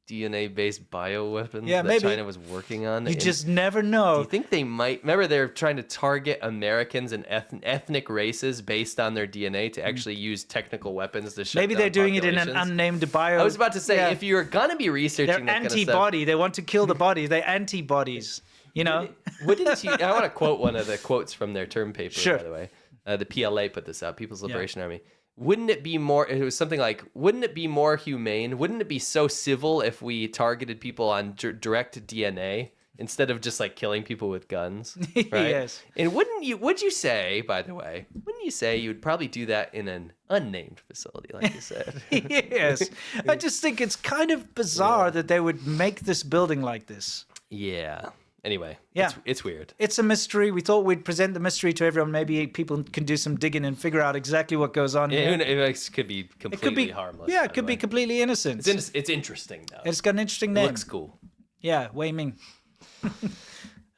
DNA-based bioweapons Yeah, that maybe. China was working on? You just never know. Do you think they might? Remember, they're trying to target Americans and ethnic races based on their DNA to actually use technical weapons to shut Maybe down they're doing it in an populations? unnamed bio... I was about to say, Yeah. if you're gonna be researching They're that kind of stuff, antibody. They want to kill the body. They're antibodies, wouldn't you? I want to quote one of the quotes from their term paper. Sure. By the way, the PLA put this out. People's Liberation Army. Wouldn't it be more? It was something like, wouldn't it be more humane? Wouldn't it be so civil if we targeted people on direct DNA instead of just like killing people with guns. Right? Yes. And would you say, by the way, wouldn't you say you would probably do that in an unnamed facility, like you said? Yes. I just think it's kind of bizarre that they would make this building like this. Yeah. Anyway, Yeah. it's weird. It's a mystery. We thought we'd present the mystery to everyone. Maybe people can do some digging and figure out exactly what goes on here. It could be completely It could be harmless. Yeah, by it could the be way. completely innocent. It's interesting though. It's got an interesting It name. looks cool. Yeah, Wei Ming.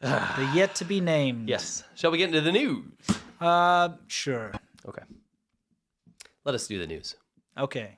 The yet to be named. Yes. Shall we get into the news? Sure. Okay. Let us do the news. Okay.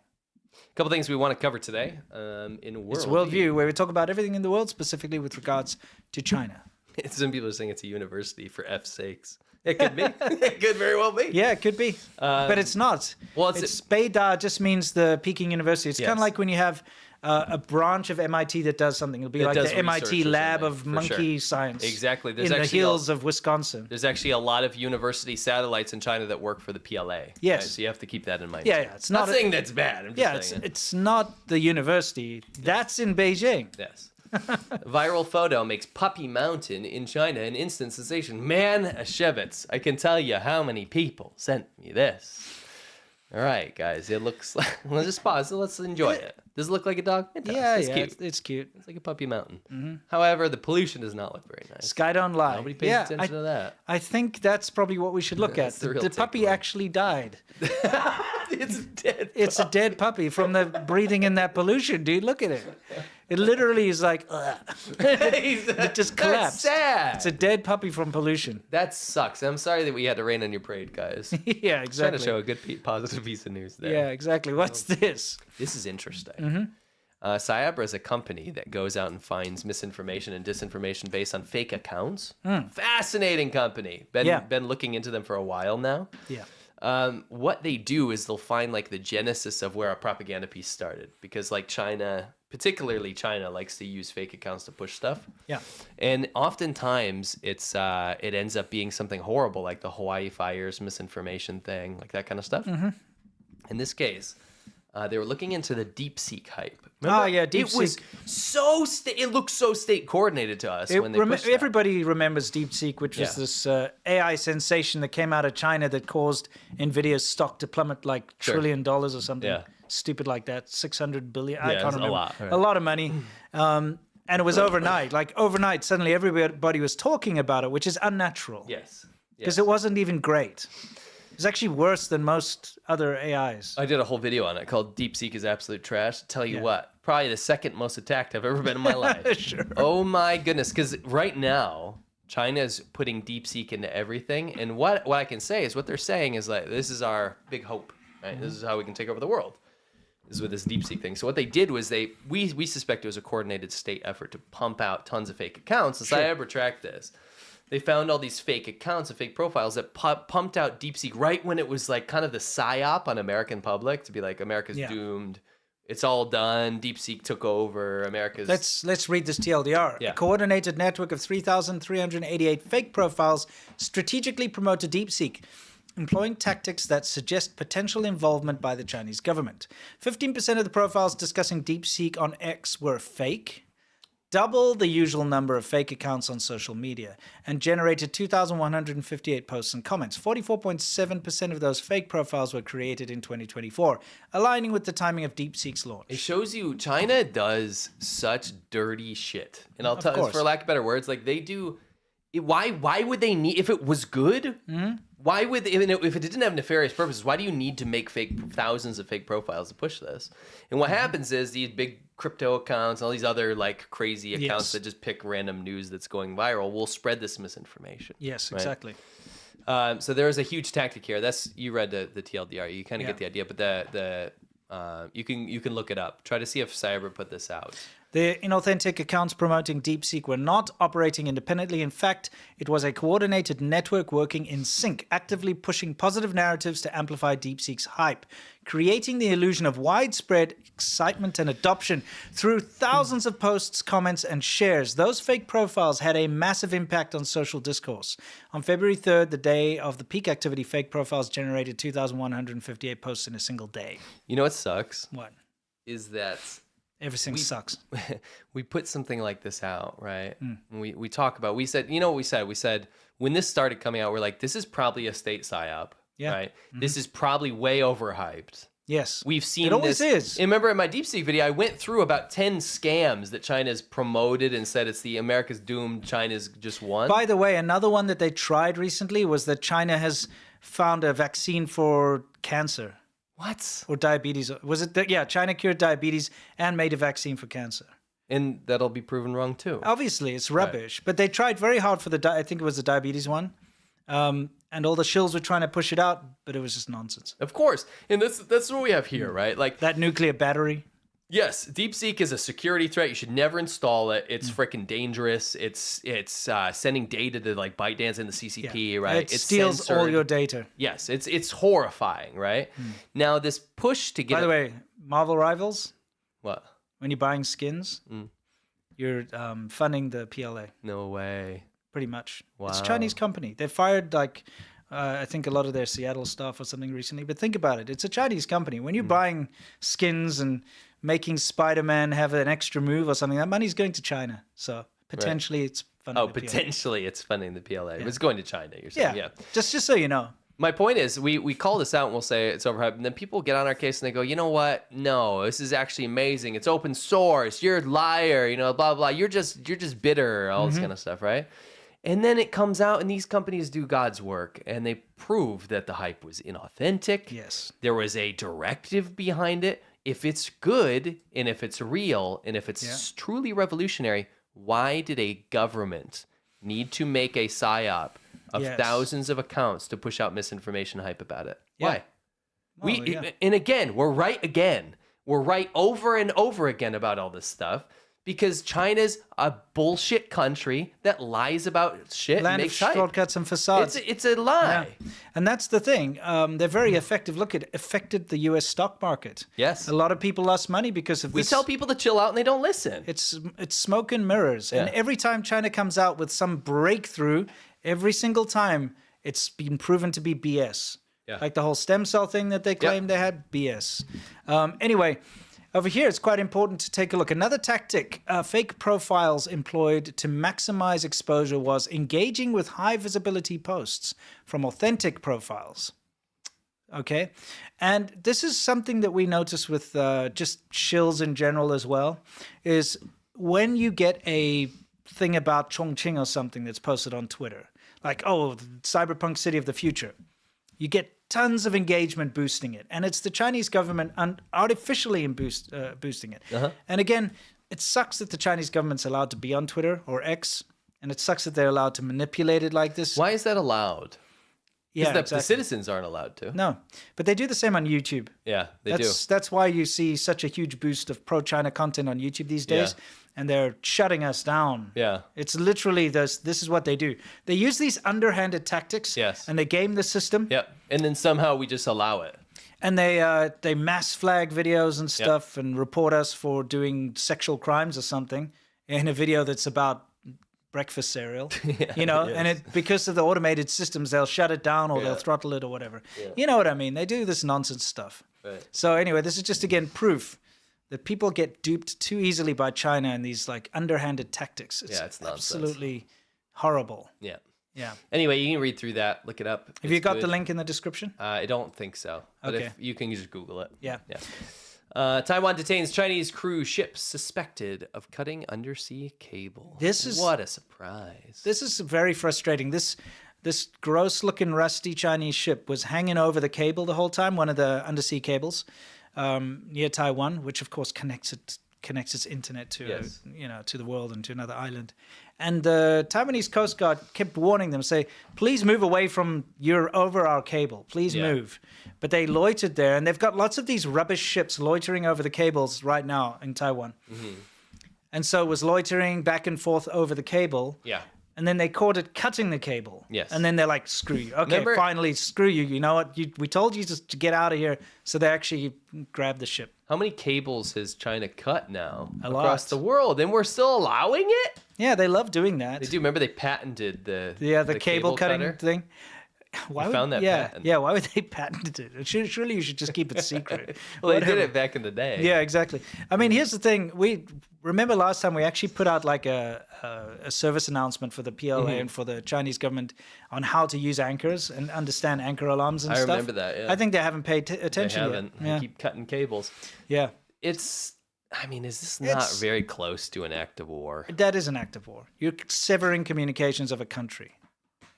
A couple things we want to cover today in Worldview. It's Worldview, where we talk about everything in the world, specifically with regards to China. Some people are saying it's a university for F's sakes. It could be. It could very well be. Yeah, it could be. But it's not. Well, it's Beida just means the Peking University. It's kind Yes. of like when you have a branch of MIT that does something. It'll be That like does the MIT research or lab something, of for monkey sure. science. Exactly. In the hills of Wisconsin. There's actually a lot of university satellites in China that work for the PLA. Yes. Right? So you have to keep that in mind. Yeah, too. yeah. It's not not saying that's bad. I'm just Yeah, saying it's not the university. That's in Beijing. Yes. Viral photo makes Puppy Mountain in China an instant sensation. Man, Shevitz, I can tell you how many people sent me this. All right, guys, it looks like... Let's just pause. Let's enjoy it. Does it look like a dog? It does. Yeah, it's yeah, cute. it's cute. It's like a Puppy Mountain. However, the pollution does not look very nice. Sky don't lie. Nobody pays yeah, attention to that. I think that's probably what we should look at. That's the real puppy takeaway. actually died. It's dead. It's a dead puppy from the breathing in that pollution, dude. Look at it. It literally is like, ugh. It just collapsed. That's sad. It's a dead puppy from pollution. That sucks. I'm sorry that we had to rain on your parade, guys. Yeah, Trying exactly. to show a good, positive piece of news there. Yeah, exactly. What's this? This is interesting. Mm-hmm. Cyabra is a company that goes out and finds misinformation and disinformation based on fake accounts. Fascinating company. Been looking into them for a while now. Yeah. What they do is they'll find like the genesis of where a propaganda piece started, because like China, particularly China, likes to use fake accounts to push stuff. Yeah. And oftentimes it ends up being something horrible, like the Hawaii fires misinformation thing, like that kind of stuff. Mm-hmm. In this case, they were looking into the DeepSeek hype. Oh, yeah, It was DeepSeek. it looked so state coordinated to us when they pushed that. Everybody remembers DeepSeek, which was Yeah. this AI sensation that came out of China that caused NVIDIA's stock to plummet like $1 trillion or something Yeah. stupid like that. 600 billion. I Yeah, can't it's a remember. lot. A lot of money. And it was overnight. Like overnight, suddenly everybody was talking about it, which is unnatural. Yes. Because it wasn't even great. It was actually worse than most other AIs. I did a whole video on it called "DeepSeek is Absolute Trash." Tell you Yeah. what, probably the second most attacked I've ever been in my life. Sure. Oh my goodness! Because right now, China's putting DeepSeek into everything, and what I can say is what they're saying is like this is our big hope. Right? This is how we can take over the world. Is with this DeepSeek thing. So what they did was we suspect it was a coordinated state effort to pump out tons of fake accounts. And Cyabra tracked this. They found all these fake accounts and fake profiles that pumped out DeepSeek right when it was like kind of the psyop on American public to be like America's doomed. It's all done. DeepSeek took over. America's. Let's read this TLDR. Yeah. A coordinated network of 3,388 fake profiles strategically promoted DeepSeek, employing tactics that suggest potential involvement by the Chinese government. 15% of the profiles discussing DeepSeek on X were fake, double the usual number of fake accounts on social media, and generated 2,158 posts and comments. 44.7% of those fake profiles were created in 2024, aligning with the timing of DeepSeek's launch. It shows you China does such dirty shit, and I'll tell course. for lack of better words, like they do. Why would they need if it was good? Why would if it didn't have nefarious purposes? Why do you need to make thousands of fake profiles to push this? And what happens is these big crypto accounts, all these other like crazy accounts that just pick random news that's going viral will spread this misinformation. Yes, right? exactly. So there's a huge tactic here. You read the TLDR. You kind of get the idea, but you can look it up. Try to see if Cyber put this out. The inauthentic accounts promoting DeepSeek were not operating independently. In fact, it was a coordinated network working in sync, actively pushing positive narratives to amplify DeepSeek's hype, creating the illusion of widespread excitement and adoption through thousands of posts, comments, and shares. Those fake profiles had a massive impact on social discourse. On February 3rd, the day of the peak activity, fake profiles generated 2,158 posts in a single day. You know what sucks? What? Is that everything sucks. We put something like this out, right? We talk about, we said, you know what we said? We said, when this started coming out, we're like, this is probably a state psyop, right? This is probably way overhyped. Yes. We've seen it always is. And remember in my DeepSeek video, I went through about 10 scams that China's promoted and said it's the America's doomed, China's just won. By the way, another one that they tried recently was that China has found a vaccine for cancer. What? Or diabetes. Was it that? Yeah, China cured diabetes and made a vaccine for cancer. And that'll be proven wrong too. Obviously, it's rubbish. Right. But they tried very hard for I think it was the diabetes one. And all the shills were trying to push it out, but it was just nonsense. Of course. And that's what we have here, right? Like that nuclear battery. Yes, DeepSeek is a security threat. You should never install it. It's freaking dangerous. It's sending data to like ByteDance and the CCP, right? It steals censored. all your data. Yes, it's horrifying, right? Now this push to get. By the way, Marvel Rivals. What? When you're buying skins, you're funding the PLA. No way. Pretty much. Wow. It's a Chinese company. They fired I think a lot of their Seattle staff or something recently. But think about it. It's a Chinese company. When you're buying skins and making Spider-Man have an extra move or something, that money's going to China. So potentially it's funding the PLA. Potentially it's funding the PLA. Yeah. It's going to China, you're saying. Yeah. Just so you know. My point is, we call this out and we'll say it's overhyped, and then people get on our case and they go, you know what? No, this is actually amazing. It's open source. You're a liar. You know, blah blah. You're just bitter. All this kind of stuff, right? And then it comes out, and these companies do God's work, and they prove that the hype was inauthentic. Yes, there was a directive behind it. If it's good, and if it's real, and if it's truly revolutionary, why did a government need to make a psyop of thousands of accounts to push out misinformation hype about it? Why? And again, we're right again. We're right over and over again about all this stuff because China's a bullshit country that lies about shit Land and makes of hype. shortcuts and facades. It's a lie. Yeah. And that's the thing. They're very effective. Look, it affected the U.S. stock market. Yes. A lot of people lost money because of this. We tell people to chill out and they don't listen. It's smoke and mirrors. And every time China comes out with some breakthrough, every single time it's been proven to be BS. Yeah. Like the whole stem cell thing that they claimed they had, BS. Anyway, over here, it's quite important to take a look. Another tactic fake profiles employed to maximize exposure was engaging with high visibility posts from authentic profiles. Okay. And this is something that we notice with just shills in general as well, is when you get a thing about Chongqing or something that's posted on Twitter, like, oh, Cyberpunk City of the Future, you get tons of engagement boosting it. And it's the Chinese government artificially boosting it. And again, it sucks that the Chinese government's allowed to be on Twitter or X, and it sucks that they're allowed to manipulate it like this. Why is that allowed? Yeah, the citizens aren't allowed to. No, but they do the same on YouTube. Yeah, they do. That's why you see such a huge boost of pro-China content on YouTube these days, and they're shutting us down. Yeah. It's literally this is what they do. They use these underhanded tactics, and they game the system. Yep, and then somehow we just allow it. And they mass flag videos and stuff and report us for doing sexual crimes or something in a video that's about breakfast cereal, and because of the automated systems, they'll shut it down or they'll throttle it or whatever. You know what I mean? They do this nonsense stuff. Right. So anyway, this is just again proof that people get duped too easily by China and these like underhanded tactics. It's nonsense. Absolutely horrible. Yeah. Yeah. Anyway, you can read through that, look it up. Have you got the link in the description? I don't think so. But okay. If you can just Google it. Yeah. Taiwan detains Chinese cruise ships suspected of cutting undersea cable. What a surprise. This is very frustrating. This gross-looking rusty Chinese ship was hanging over the cable the whole time, one of the undersea cables near Taiwan, which of course connects its internet to to the world and to another island. And the Taiwanese Coast Guard kept warning them, say, please move away from, you're over our cable, please move. But they loitered there, and they've got lots of these rubbish ships loitering over the cables right now in Taiwan. Mm-hmm. And so it was loitering back and forth over the cable. Yeah. And then they caught it cutting the cable. Yes. And then they're like, screw you. Okay, finally, screw you. You know what? We told you to get out of here. So they actually grabbed the ship. How many cables has China cut now lot. across the world? And we're still allowing it? Yeah, they love doing that. They do. Remember they patented the cable cutting thing? Why found that yeah, patent. Yeah, why would they patent it? Surely you should just keep it secret. Well, they did Whatever. it back in the day. Yeah, exactly. I mean, here's the thing. We remember last time we actually put out like a service announcement for the PLA and for the Chinese government on how to use anchors and understand anchor alarms and I stuff. remember that, yeah. I think they haven't paid They attention haven't. yet. Yeah. They keep cutting cables. Yeah. Is this not It's- very close to an act of war? That is an act of war. You're severing communications of a country.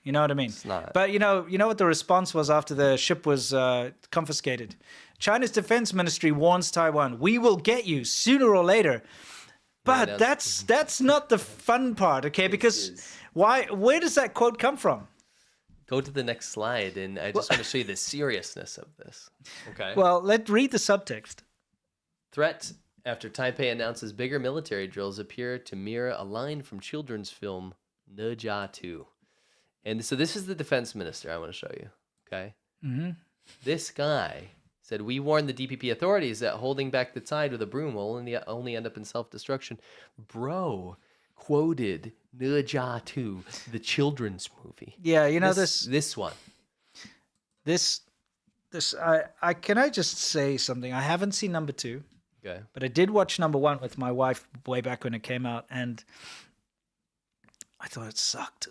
You know what I mean? It's not. But you know what the response was after the ship was confiscated? China's defense ministry warns Taiwan, "We will get you sooner or later." But that's not the fun part, okay? Because where does that quote come from? Go to the next slide, and I just want to show you the seriousness of this. Okay. Well, let's read the subtext. Threat after Taipei announces bigger military drills appear to mirror a line from children's film Ne Jia 2. And so this is the defense minister I want to show you. Okay. Mm-hmm. This guy said, "We warn the DPP authorities that holding back the tide with a broom will only end up in self-destruction." Bro quoted Ne Jia 2, the children's movie. Yeah, you know this one. I can I just say something? I haven't seen number 2. Okay. But I did watch number 1 with my wife way back when it came out, and I thought it sucked.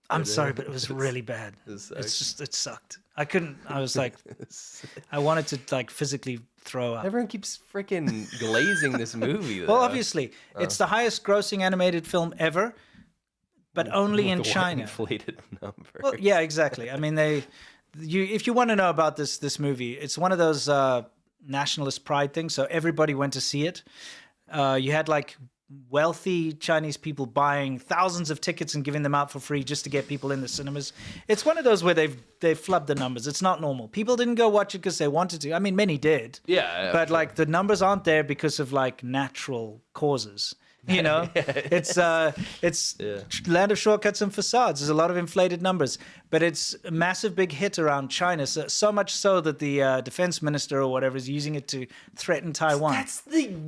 I'm sorry, but it was really bad. It sucked. I was like, I wanted to like physically throw up. Everyone keeps freaking glazing this movie, though. Well, obviously, it's the highest grossing animated film ever, but only in With one China. inflated number. Well, yeah, exactly. I mean, if you want to know about this movie, it's one of those nationalist pride things. So everybody went to see it. You had like wealthy Chinese people buying thousands of tickets and giving them out for free just to get people in the cinemas. It's one of those where they've flubbed the numbers. It's not normal. People didn't go watch it because they wanted to. I mean, many did. Yeah. But like the numbers aren't there because of like natural causes. You know, it's land of shortcuts and facades. There's a lot of inflated numbers, but it's a massive big hit around China. So much so that the defense minister or whatever is using it to threaten Taiwan. I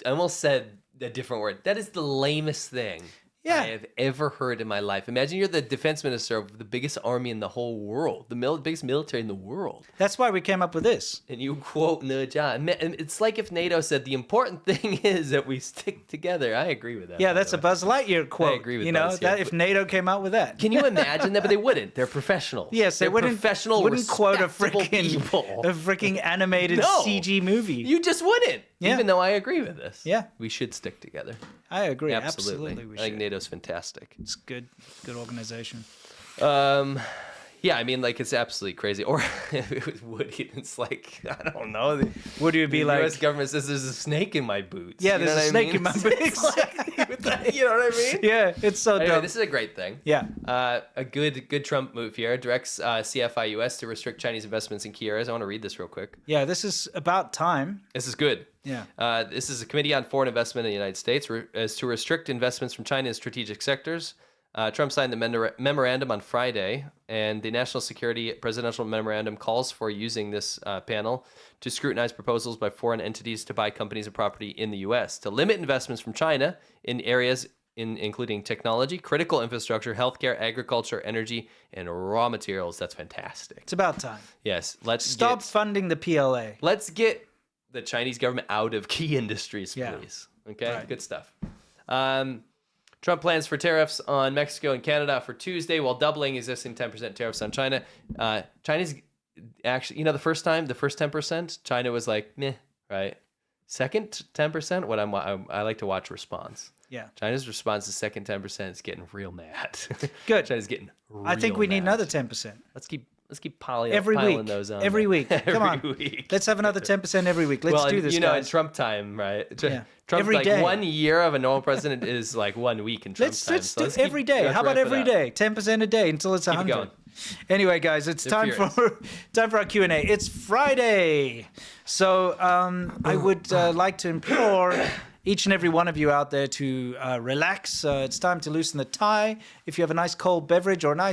almost said a different word. That is the lamest thing I have ever heard in my life. Imagine you're the defense minister of the biggest army in the whole world, the biggest military in the world. That's why we came up with this. And you quote Ne Jia. And it's like if NATO said, the important thing is that we stick together. I agree with that. Yeah, that's a Buzz Lightyear quote. I agree with you know, Buzz, that yeah, if NATO came out with that. Can you imagine that? But they wouldn't. They're professionals. Yes, they wouldn't quote a freaking animated CG movie. You just wouldn't. Yeah. Even though I agree with this. Yeah. We should stick together. I agree. Absolutely. We I think should. NATO's fantastic. It's good organization. Yeah, I mean, like, it's absolutely crazy. Or if it was Woody, it's like, I don't know. Woody would be the like, U.S. government says there's a snake in my boots. yeah, You know there's a what I snake mean? in my It's boots. like, you know what I mean? Yeah, it's so Anyway, dumb. this is a great thing. Yeah. A good Trump move here directs CFI US to restrict Chinese investments in key areas. I want to read this real quick. Yeah, this is about time. This is good. Yeah. This is a Committee on Foreign Investment in the United States as to restrict investments from China in strategic sectors. Trump signed the memorandum on Friday, and the National Security Presidential Memorandum calls for using this panel to scrutinize proposals by foreign entities to buy companies and property in the U.S. to limit investments from China in areas including technology, critical infrastructure, healthcare, agriculture, energy, and raw materials. That's fantastic. It's about time. Yes. Let's Stop funding the PLA. Let's get the Chinese government out of key industries, please. Yeah. Okay, Right. Good stuff. Trump plans for tariffs on Mexico and Canada for Tuesday while doubling existing 10% tariffs on China. China's actually, the first 10%, China was like, meh, right? Second 10%, I like to watch response. Yeah. China's response to second 10% is getting real mad. Good. China's getting real I think we need mad. another 10%. Let's keep piling Every piling week. those on. Every there. week. Come on. week. Let's have another 10% every week. Let's do this, in guys. Trump time, right? Yeah. Trump, Every like day. 1 year of a normal president is like 1 week in Trump time. Let's do every day. How about every day? 10% a day until it's Keep it 100. going. Anyway, guys, it's time furious. for our Q&A. It's Friday. So I would like to implore each and every one of you out there to relax. It's time to loosen the tie. If you have a nice cold beverage or a nice